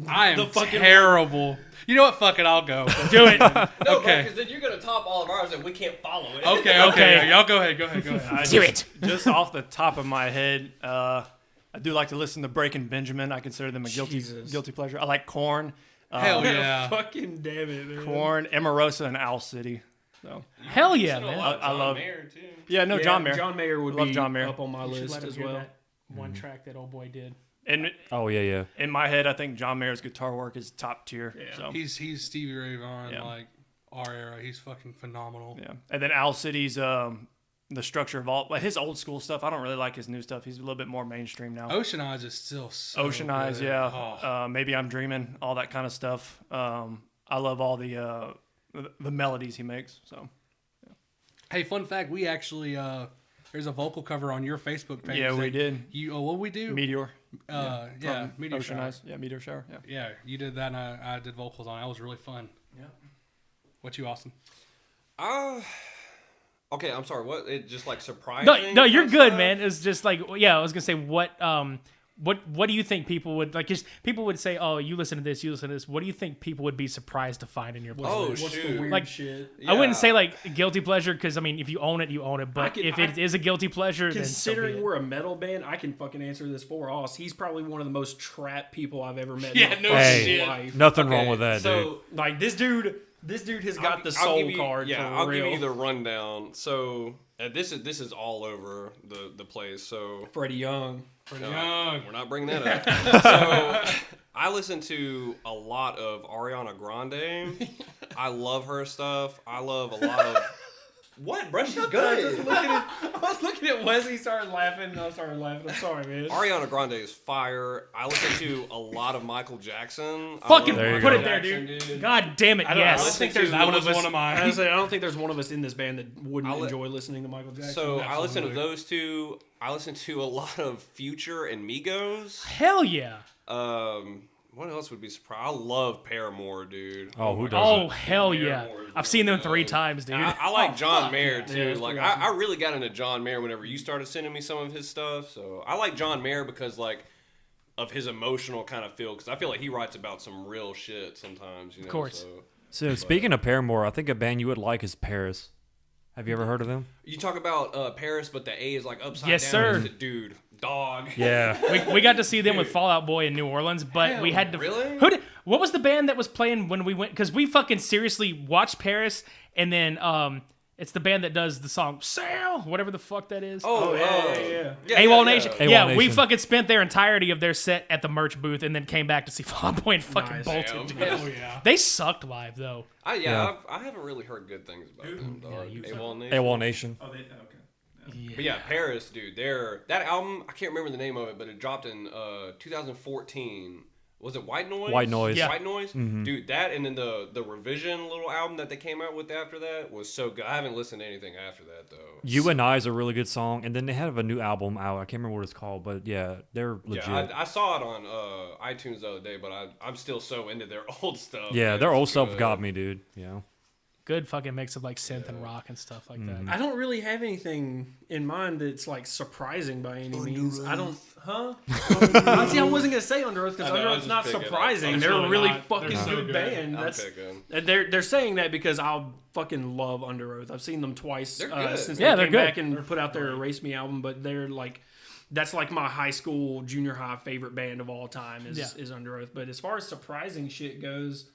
I am
the fucking
terrible. You know what? Fuck it, I'll go.
Do it.
No,
Okay.
because then you're gonna top all of ours and we can't follow it.
Okay. Y'all go ahead.
Do it.
Just off the top of my head, I do like to listen to Breaking Benjamin. I consider them a guilty pleasure. I like Korn.
Hell yeah.
fucking damn it, man.
Korn, Emarosa, and Owl City. So
Hell yeah, man.
I love.
Mayer too.
Yeah, no, John Mayer.
John Mayer would
Love
be
John Mayer.
up on my
You should
list
let him
as
hear
well.
that one track that old boy did.
And
Oh yeah.
in my head, I think John Mayer's guitar work is top tier.
Yeah.
So
He's Stevie Ray Vaughan,
Yeah.
like our era. He's fucking phenomenal.
yeah, and then Owl City's the structure of all like his old school stuff. I don't really like his new stuff. He's a little bit more mainstream now.
Ocean Eyes is still so
Ocean Eyes,
good.
yeah.
Oh.
Maybe I'm Dreaming, all that kind of stuff. I love all the melodies he makes. So
Hey, fun fact: we actually there's a vocal cover on your Facebook page.
yeah, we
that
did.
You what we do?
Meteor,
Yeah, Meteor
Ocean
Shower.
Eyes, yeah, Meteor Shower, yeah.
Yeah, you did that, and I did vocals on it. That was really fun.
Yeah.
What you, Austin?
Okay, I'm sorry. What? It just like surprising?
No, you're
kind of
good,
stuff?
man. It's just like, yeah, I was gonna say, what do you think people would like? Just people would say, "Oh, you listen to this, you listen to this." What do you think people would be surprised to find in your playlist?
Oh,
What's the
shoot.
weird
Like,
shit?
I wouldn't
Yeah.
say like guilty pleasure because I mean, if you own it, you own it. But if it is a guilty pleasure,
Considering
then so
we're a metal band, I can fucking answer this for us. He's probably one of the most trap people I've ever met.
Yeah,
in my
no
fucking
shit.
life.
Nothing
Okay,
wrong with that, dude.
so
Like this dude has got the
I'll
soul
give you-
card.
Yeah,
for
I'll
real.
give you the rundown. So this is all over the place. So
Freddie Young.
we're not bringing that up. So I listen to a lot of Ariana Grande. I love her stuff. I love a lot of what, bro? She's good.
I was looking at Wesley, started laughing, and I started laughing. I'm sorry, man.
Ariana Grande is fire. I listen to a lot of Michael Jackson. I
fucking
love
There you
put
go.
it there,
Jackson,
dude. God damn it,
I don't
yes.
think there's
That
one
was
of us.
one of mine.
Honestly, I don't think there's one of us in this band that wouldn't
I li-
enjoy listening to Michael Jackson.
So I listen to
Absolutely.
those two. I listen to a lot of Future and Migos.
Hell yeah.
What else would be surprised? I love Paramore, dude.
Oh, who
my
doesn't?
Oh hell yeah.
Paramore is
I've seen them
really
3
good.
times, dude.
I like John Mayer too.
Yeah, it's
like
pretty awesome.
I really got into John Mayer whenever you started sending me some of his stuff. So I like John Mayer because like of his emotional kind of feel. Because I feel like he writes about some real shit sometimes. You know,
Of course.
So.
So speaking of Paramore, I think a band you would like is Paris. Have you ever heard of them?
You talk about Paris, but the A is like upside
Yes,
down.
sir.
Dude, dog.
Yeah.
we got to see them with Fall Out Boy in New Orleans, but we had to.
really?
What was the band that was playing when we went? Because we fucking seriously watched Paris, and then it's the band that does the song "Sail," whatever the fuck that is.
yeah.
AWOL Nation.
AWOL
Yeah, we
Nation.
fucking spent their entirety of their set at the merch booth, and then came back to see Fall Out Boy and fucking
Nice.
bolted.
Damn.
Oh yeah.
They sucked live though.
Yeah.
I haven't really heard good things about them, dog. AWOL Nation.
AWOL Nation.
Oh, okay.
But yeah, Paris, dude. That album, I can't remember the name of it, but it dropped in 2014. Was it White Noise?
White Noise.
Yeah.
White Noise. Dude, that and then the Revision little album that they came out with after that was so good. I haven't listened to anything after that though.
You and I is a really good song, and then they have a new album out. I can't remember what it's called, but yeah, they're legit.
Yeah, I saw it on iTunes the other day, but I'm still so into their old stuff.
Yeah,
man.
their
It's
old stuff
good.
got me, dude. Yeah.
Good fucking mix of like synth and rock and stuff like that.
I don't really have anything in mind that's like surprising by any means. I don't, huh? See, I wasn't gonna say Under Oath because
I know,
Under
I
Oath's
was
not
just picking.
surprising.
I'm
They're a
really
really
not.
fucking
They're so
good
good.
band.
I'm
That's
picking.
they're saying that because I fucking love Under Oath. I've seen them twice
They're good.
since
Yeah,
they
they're
came
good.
back and put out their Erase Me album. But they're like, that's like my high school, junior high favorite band of all time is Under Oath. But as far as surprising shit goes,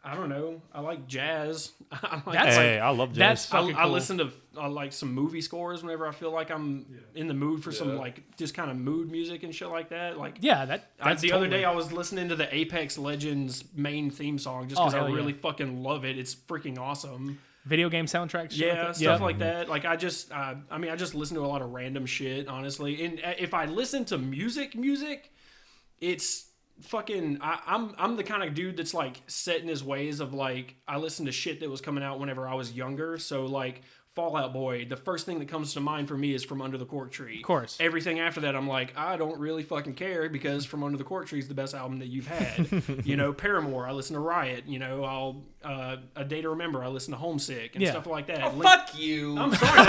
I don't know. I like jazz. I like
That's
Hey, I love jazz.
That's fucking
I
cool.
listen to like some movie scores whenever I feel like I'm in the mood for some like just kind of mood music and shit like that. Like
Yeah, that's
the other
totally-
day I was listening to the Apex Legends main theme song just because
hell
I
yeah.
really fucking love it. It's freaking awesome.
Video game soundtracks. shit
Yeah,
like that?
stuff
Yeah.
like that. Like I just listen to a lot of random shit, honestly. And if I listen to music, it's fucking. I'm the kind of dude that's like set in his ways of like I listen to shit that was coming out whenever I was younger. So like Fall Out Boy, the first thing that comes to mind for me is From Under the Cork Tree.
Of course.
Everything after that, I'm like, I don't really fucking care because From Under the Cork Tree is the best album that you've had. You know, Paramore, I listen to Riot. You know, A Day to Remember, I listen to Homesick and
Yeah.
stuff like that.
Fuck you.
I'm sorry.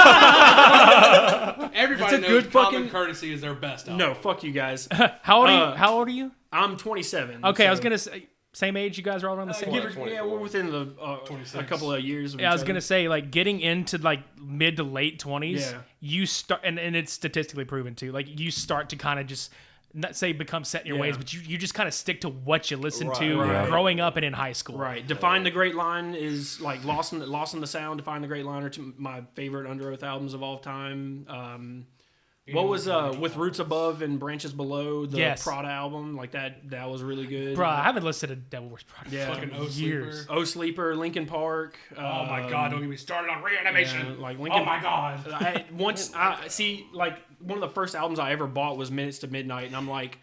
Everybody
It's a
knows
good
Common
fucking-
Courtesy is their best album.
No, fuck you guys.
How old are you? How old are you?
I'm 27.
Okay, I was
so-
gonna say same age. You guys are all around the same.
Give
age?
or- yeah, we're within the a couple of years. Of
Yeah, I
each
was
other.
gonna say like getting into like mid to late 20s.
Yeah.
You start, and it's statistically proven too. Like you start to kind of just not say become set in your
Yeah.
ways, but you just kind of stick to what you listen
Right,
to
right.
growing up and in high school.
Right. Define the Great Line is like Lost in the Sound. Define the Great Line are two my favorite Under Oath albums of all time. What was with Roots Above and Branches Below, the
Yes.
Prada album? Like that was really good.
Bro, I haven't listened to Devil Wears Prada
Yeah.
for
Fucking
fucking
O
years.
Sleeper.
Oh Sleeper, Linkin Park.
Oh my god, don't get me started on reanimation.
Yeah, like Linkin.
Oh my god.
I see, like one of the first albums I ever bought was Minutes to Midnight, and I'm like,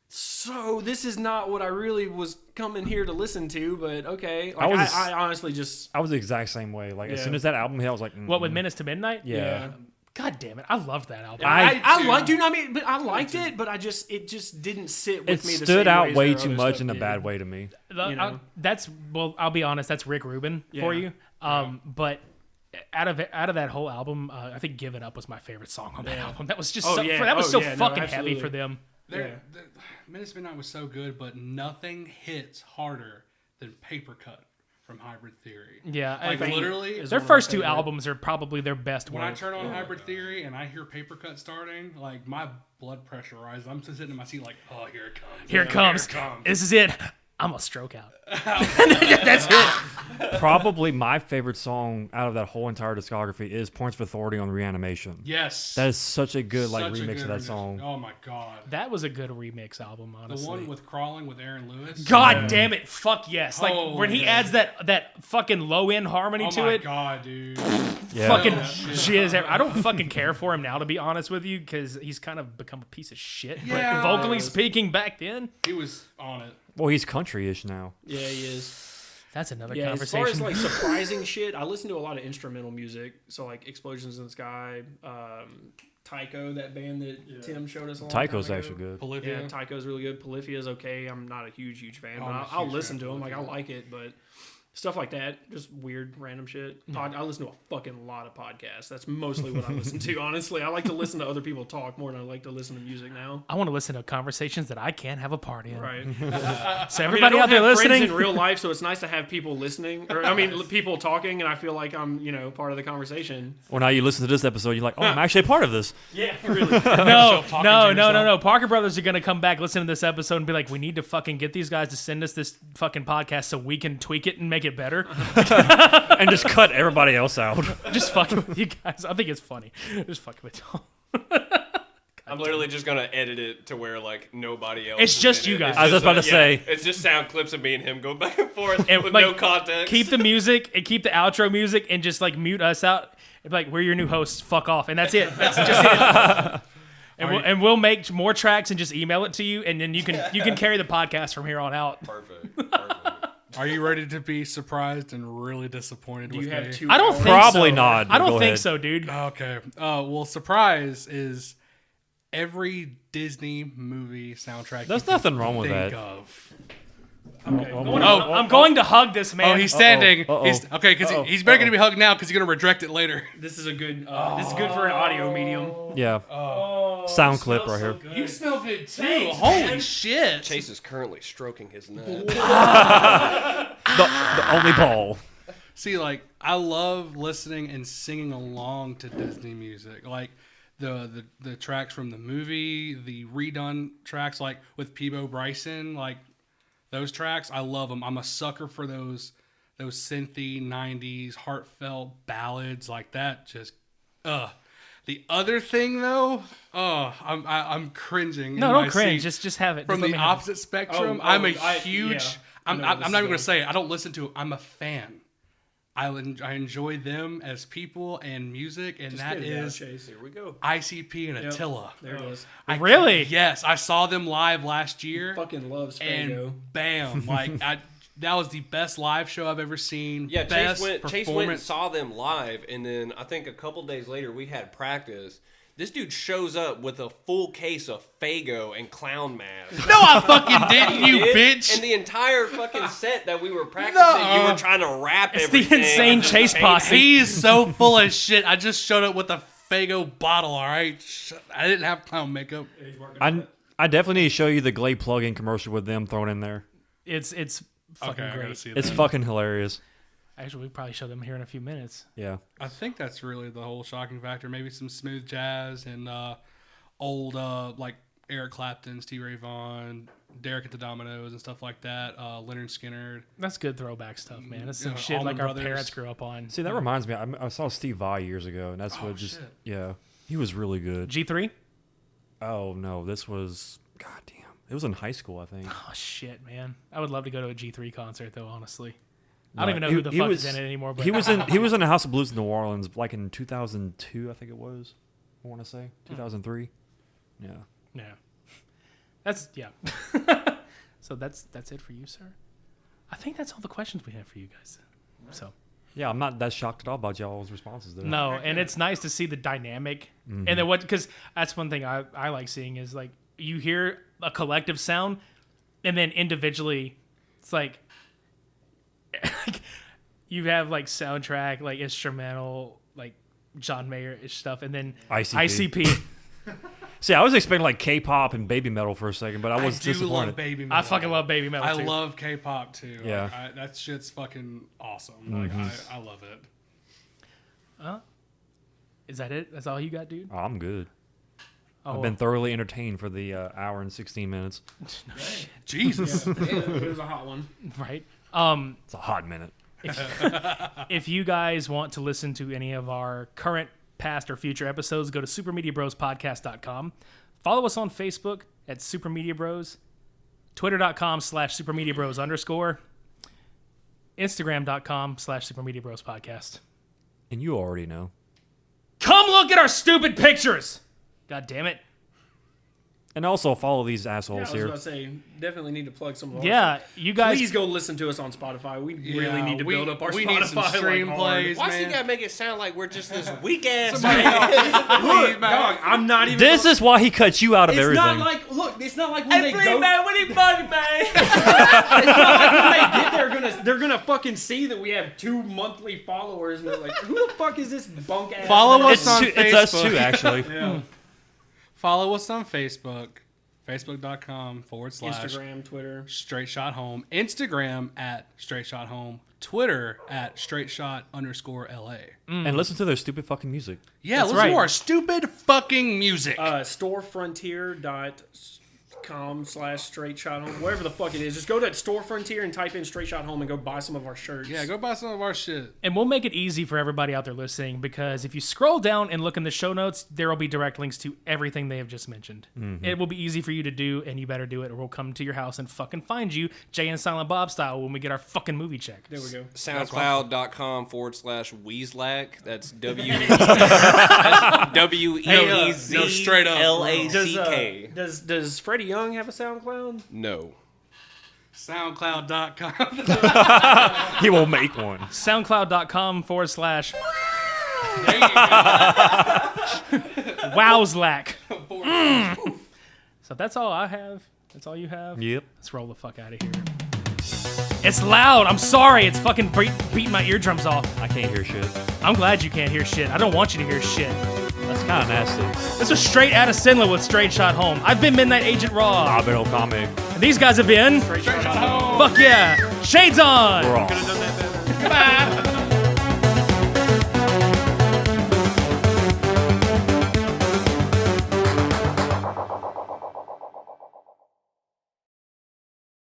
so this is not what I really was coming here to listen to, but okay. Like I honestly just
I was the exact same way. Like as
Yeah.
soon as that album hit, I was like,
What with Minutes to Midnight?
Yeah.
God damn it, I loved that album.
I like, dude. I mean, but I liked it, but it just didn't sit with
It
me. The
stood
same
out
as
way
their
too
other
much
stuff
in a
did.
bad way to me.
you know.
I'll be honest, that's Rick Rubin for
Yeah.
you. But out of that whole album, I think "Give It Up" was my favorite song on that album. That was just
Oh,
so,
yeah.
that was
Oh,
so
yeah. No,
fucking heavy
absolutely.
for them.
Minutes to Midnight was so good, but nothing hits harder than Paper Cut from Hybrid Theory.
Yeah,
Like
I-
literally,
is
their
one of my
first two
favorite.
albums are probably their best
when I
work.
turn on Hybrid Theory and I hear Paper Cut starting, like my blood pressure rises. I'm just sitting in my seat like, oh, here it comes.
Here it comes.
Here it comes.
This is it. I'm gonna stroke out. That's it.
Probably my favorite song out of that whole entire discography is "Points of Authority" on Reanimation.
Yes.
That is such a good
Such a
remix
good
of that
remix.
song.
Oh my god.
That was a good remix album, honestly.
The one with Crawling with Aaron Lewis.
God damn it! Fuck yes! Like
Oh,
when he
yeah.
adds that fucking low end harmony
Oh
to
my
it.
god, dude.
Yeah.
Fucking jizz. I don't fucking care for him now, to be honest with you, because he's kind of become a piece of shit.
Yeah.
But vocally speaking, back then,
He was on it.
Well, he's country-ish now.
Yeah, he is.
that's another
Yeah, as
conversation.
far as like surprising shit, I listen to a lot of instrumental music. So like Explosions in the Sky, Tycho, that band that Tim showed us.
Tycho's actually good.
Yeah,
Polyphia.
Tycho's really good. Polyphia's okay. I'm not a huge fan,
Oh,
but
I'm a
I'll
huge
listen
fan
to
of
them. Like I
Polyphia.
like it, but stuff like that, just weird, random shit. I listen to a fucking lot of podcasts. That's mostly what I listen to. Honestly, I like to listen to other people talk more than I like to listen to music now.
I want to listen to conversations that I can't have a part in.
Right.
So
I mean,
everybody
I don't
out there
have friends
listening,
in real life, so it's nice to have people listening. Or I mean, people talking, and I feel like I'm, part of the conversation.
Well, now you listen to this episode, you're like, oh, I'm actually a part of this.
Yeah, really.
no. Parker Brothers are gonna come back, listen to this episode, and be like, we need to fucking get these guys to send us this fucking podcast so we can tweak it and make it better.
And just cut everybody else out.
Just fucking with you guys. I think it's funny. Just fucking with y'all.
I'm literally just gonna edit it to where like nobody else.
It's
is
just
in
you
it.
guys.
It's
I was just about to say.
it's just sound clips of me and him going back and forth
And,
with
like,
no context.
Keep the music and keep the outro music and just like mute us out. And be like, we're your new hosts. Fuck off. And that's it. That's just it. And we'll make more tracks and just email it to you, and then you can carry the podcast from here on out.
Perfect.
Are you ready to be surprised and really disappointed
Do
with
you have
me?
2
I don't
hours?
think
Probably
so.
not,
I
but
don't
go
think
ahead.
so, dude.
Okay. Well, surprise is every Disney movie soundtrack.
There's
you can
nothing wrong with
think
that.
Of.
I'm going to hug this man.
Oh, he's standing.
Uh-oh.
He's okay because he's better going to be hugged now because he's going to reject it later.
This is a good. This is good for an audio medium.
Yeah. Sound clip right here.
You smell good too. Holy shit!
Chase is currently stroking his nut.
The only ball.
See, like I love listening and singing along to Disney music, like the tracks from the movie, the redone tracks, like with Peebo Bryson, like those tracks. I love them. I'm a sucker for those synthy '90s heartfelt ballads like that. Just The other thing though, I'm cringing.
No,
in
don't
my
cringe.
seat.
Just have it.
From
Just let
the
me have it.
opposite spectrum,
Oh,
I'm a
yeah.
huge.
I
I'm
know
not
this
even
is
going to say it. I don't listen to it. I'm a fan I enjoy them as people and music, and that is
Chase. Here we go.
ICP and
Yep.
Attila.
There it is.
Really?
Yes, I saw them live last year.
Fucking loves
and
Fago.
bam, that was the best live show I've ever seen.
Yeah,
best
Chase went and saw them live, and then I think a couple days later we had practice. This dude shows up with a full case of Fago and clown masks.
No, I fucking didn't, you
Did?
bitch.
And the entire fucking set that we were practicing, you were trying to rap
It's
everything.
the insane Chase posse.
He's so full of shit. I just showed up with a Fago bottle, all right? I didn't have clown makeup.
I definitely need to show you the Glade plug-in commercial with them thrown in there.
It's fucking
I gotta
great.
see
It's
that.
fucking hilarious.
Actually, we probably show them here in a few minutes.
Yeah.
I think that's really the whole shocking factor. Maybe some smooth jazz and old like Eric Clapton, Stevie Ray Vaughan, Derek and the Dominoes and stuff like that. Leonard Skinner.
That's good throwback stuff, man. That's some
Yeah,
shit
Allman
like our
Brothers.
parents grew up on.
See, that reminds me. I saw Steve Vai years ago, and that's what
shit.
yeah, he was really good.
G3?
Oh no, this was goddamn. It was in high school, I think.
Oh shit, man! I would love to go to a G3 concert, though. Honestly, I
No,
don't even know
he-
who the
he
fuck
was-
is in it anymore. But
He was in the House of Blues in New Orleans, like in 2002, I think it was. I want to say 2003. Yeah.
yeah, that's yeah. So that's it for you, sir. I think that's all the questions we have for you guys. So
Yeah, I'm not that shocked at all about y'all's responses, though.
no, and it's nice to see the dynamic, and then because that's one thing I like seeing is like you hear a collective sound, and then individually, it's like you have like soundtrack, like instrumental, like John Mayer-ish stuff, and then ICP.
See, I was expecting like K-pop and baby metal for a second, but I was
do
disappointed.
love baby metal.
I fucking love baby metal.
I
too.
love K-pop too.
Yeah.
Like, that shit's fucking awesome. Like I love it.
Is that it? That's all you got, dude?
Oh, I'm good.
Oh,
I've been thoroughly entertained for the hour and 16 minutes.
Jesus.
It was a hot one.
right.
It's a hot minute.
If you guys want to listen to any of our current, past, or future episodes, go to supermediabrospodcast.com. Follow us on Facebook at supermediabros, twitter.com/supermediabros_, instagram.com/supermediabrospodcast.
And you already know.
Come look at our stupid pictures! God damn it.
And also follow these
Yeah, I
assholes
was
here.
about to say, definitely need to plug some of ours.
Yeah, you guys...
Please go listen to us on Spotify. We really need to build up our
we
Spotify.
need some stream
like,
plays,
Why does he
man.
gotta make it sound like we're just this weak ass?
Hard. Dog, I'm not even...
This is why he cut you out of
It's
everything.
not like, look, it's not like when they go...
man, what are you bugging, man?
It's not like when they get there, they're gonna fucking see that we have 2 monthly followers, and they're like, who the fuck is this bunk ass?
Follow
man?
us on
it's us
Facebook.
too, actually.
Yeah.
Follow us on Facebook. Facebook.com /
Instagram, Twitter.
Straight Shot Home. Instagram at Straight Shot Home. Twitter at Straight Shot _LA.
And listen to their stupid fucking music.
Yeah,
That's
listen to
right.
our stupid fucking music.
Storefrontier.com/straight shot home, whatever the fuck it is. Just go to Store Frontier and type in Straight Shot Home and go buy some of our shirts.
yeah, go buy some of our shit.
And we'll make it easy for everybody out there listening, because if you scroll down and look in the show notes, there will be direct links to everything they have just mentioned. It will be easy for you to do, and you better do it, or we'll come to your house and fucking find you, Jay and Silent Bob style, when we get our fucking movie check.
There we go.
SoundCloud.com /Weezlack. That's WEEZLACK.
Does Freddie Young have a SoundCloud?
No.
SoundCloud.com.
He will make one.
SoundCloud.com /
There you go.
Wowzlack. So that's all I have. That's all you have.
Yep.
Let's roll the fuck out of here. It's loud. I'm sorry. It's fucking beating my eardrums off.
I can't hear shit.
I'm glad you can't hear shit. I don't want you to hear shit.
That's kind of nasty.
This was straight out of CenLa with Straight Shot Home. I've been Midnight Agent Raw.
I've been old comic.
And these guys have been.
Straight Shot Home.
Fuck yeah. Shades on.
We're
Could have done that better.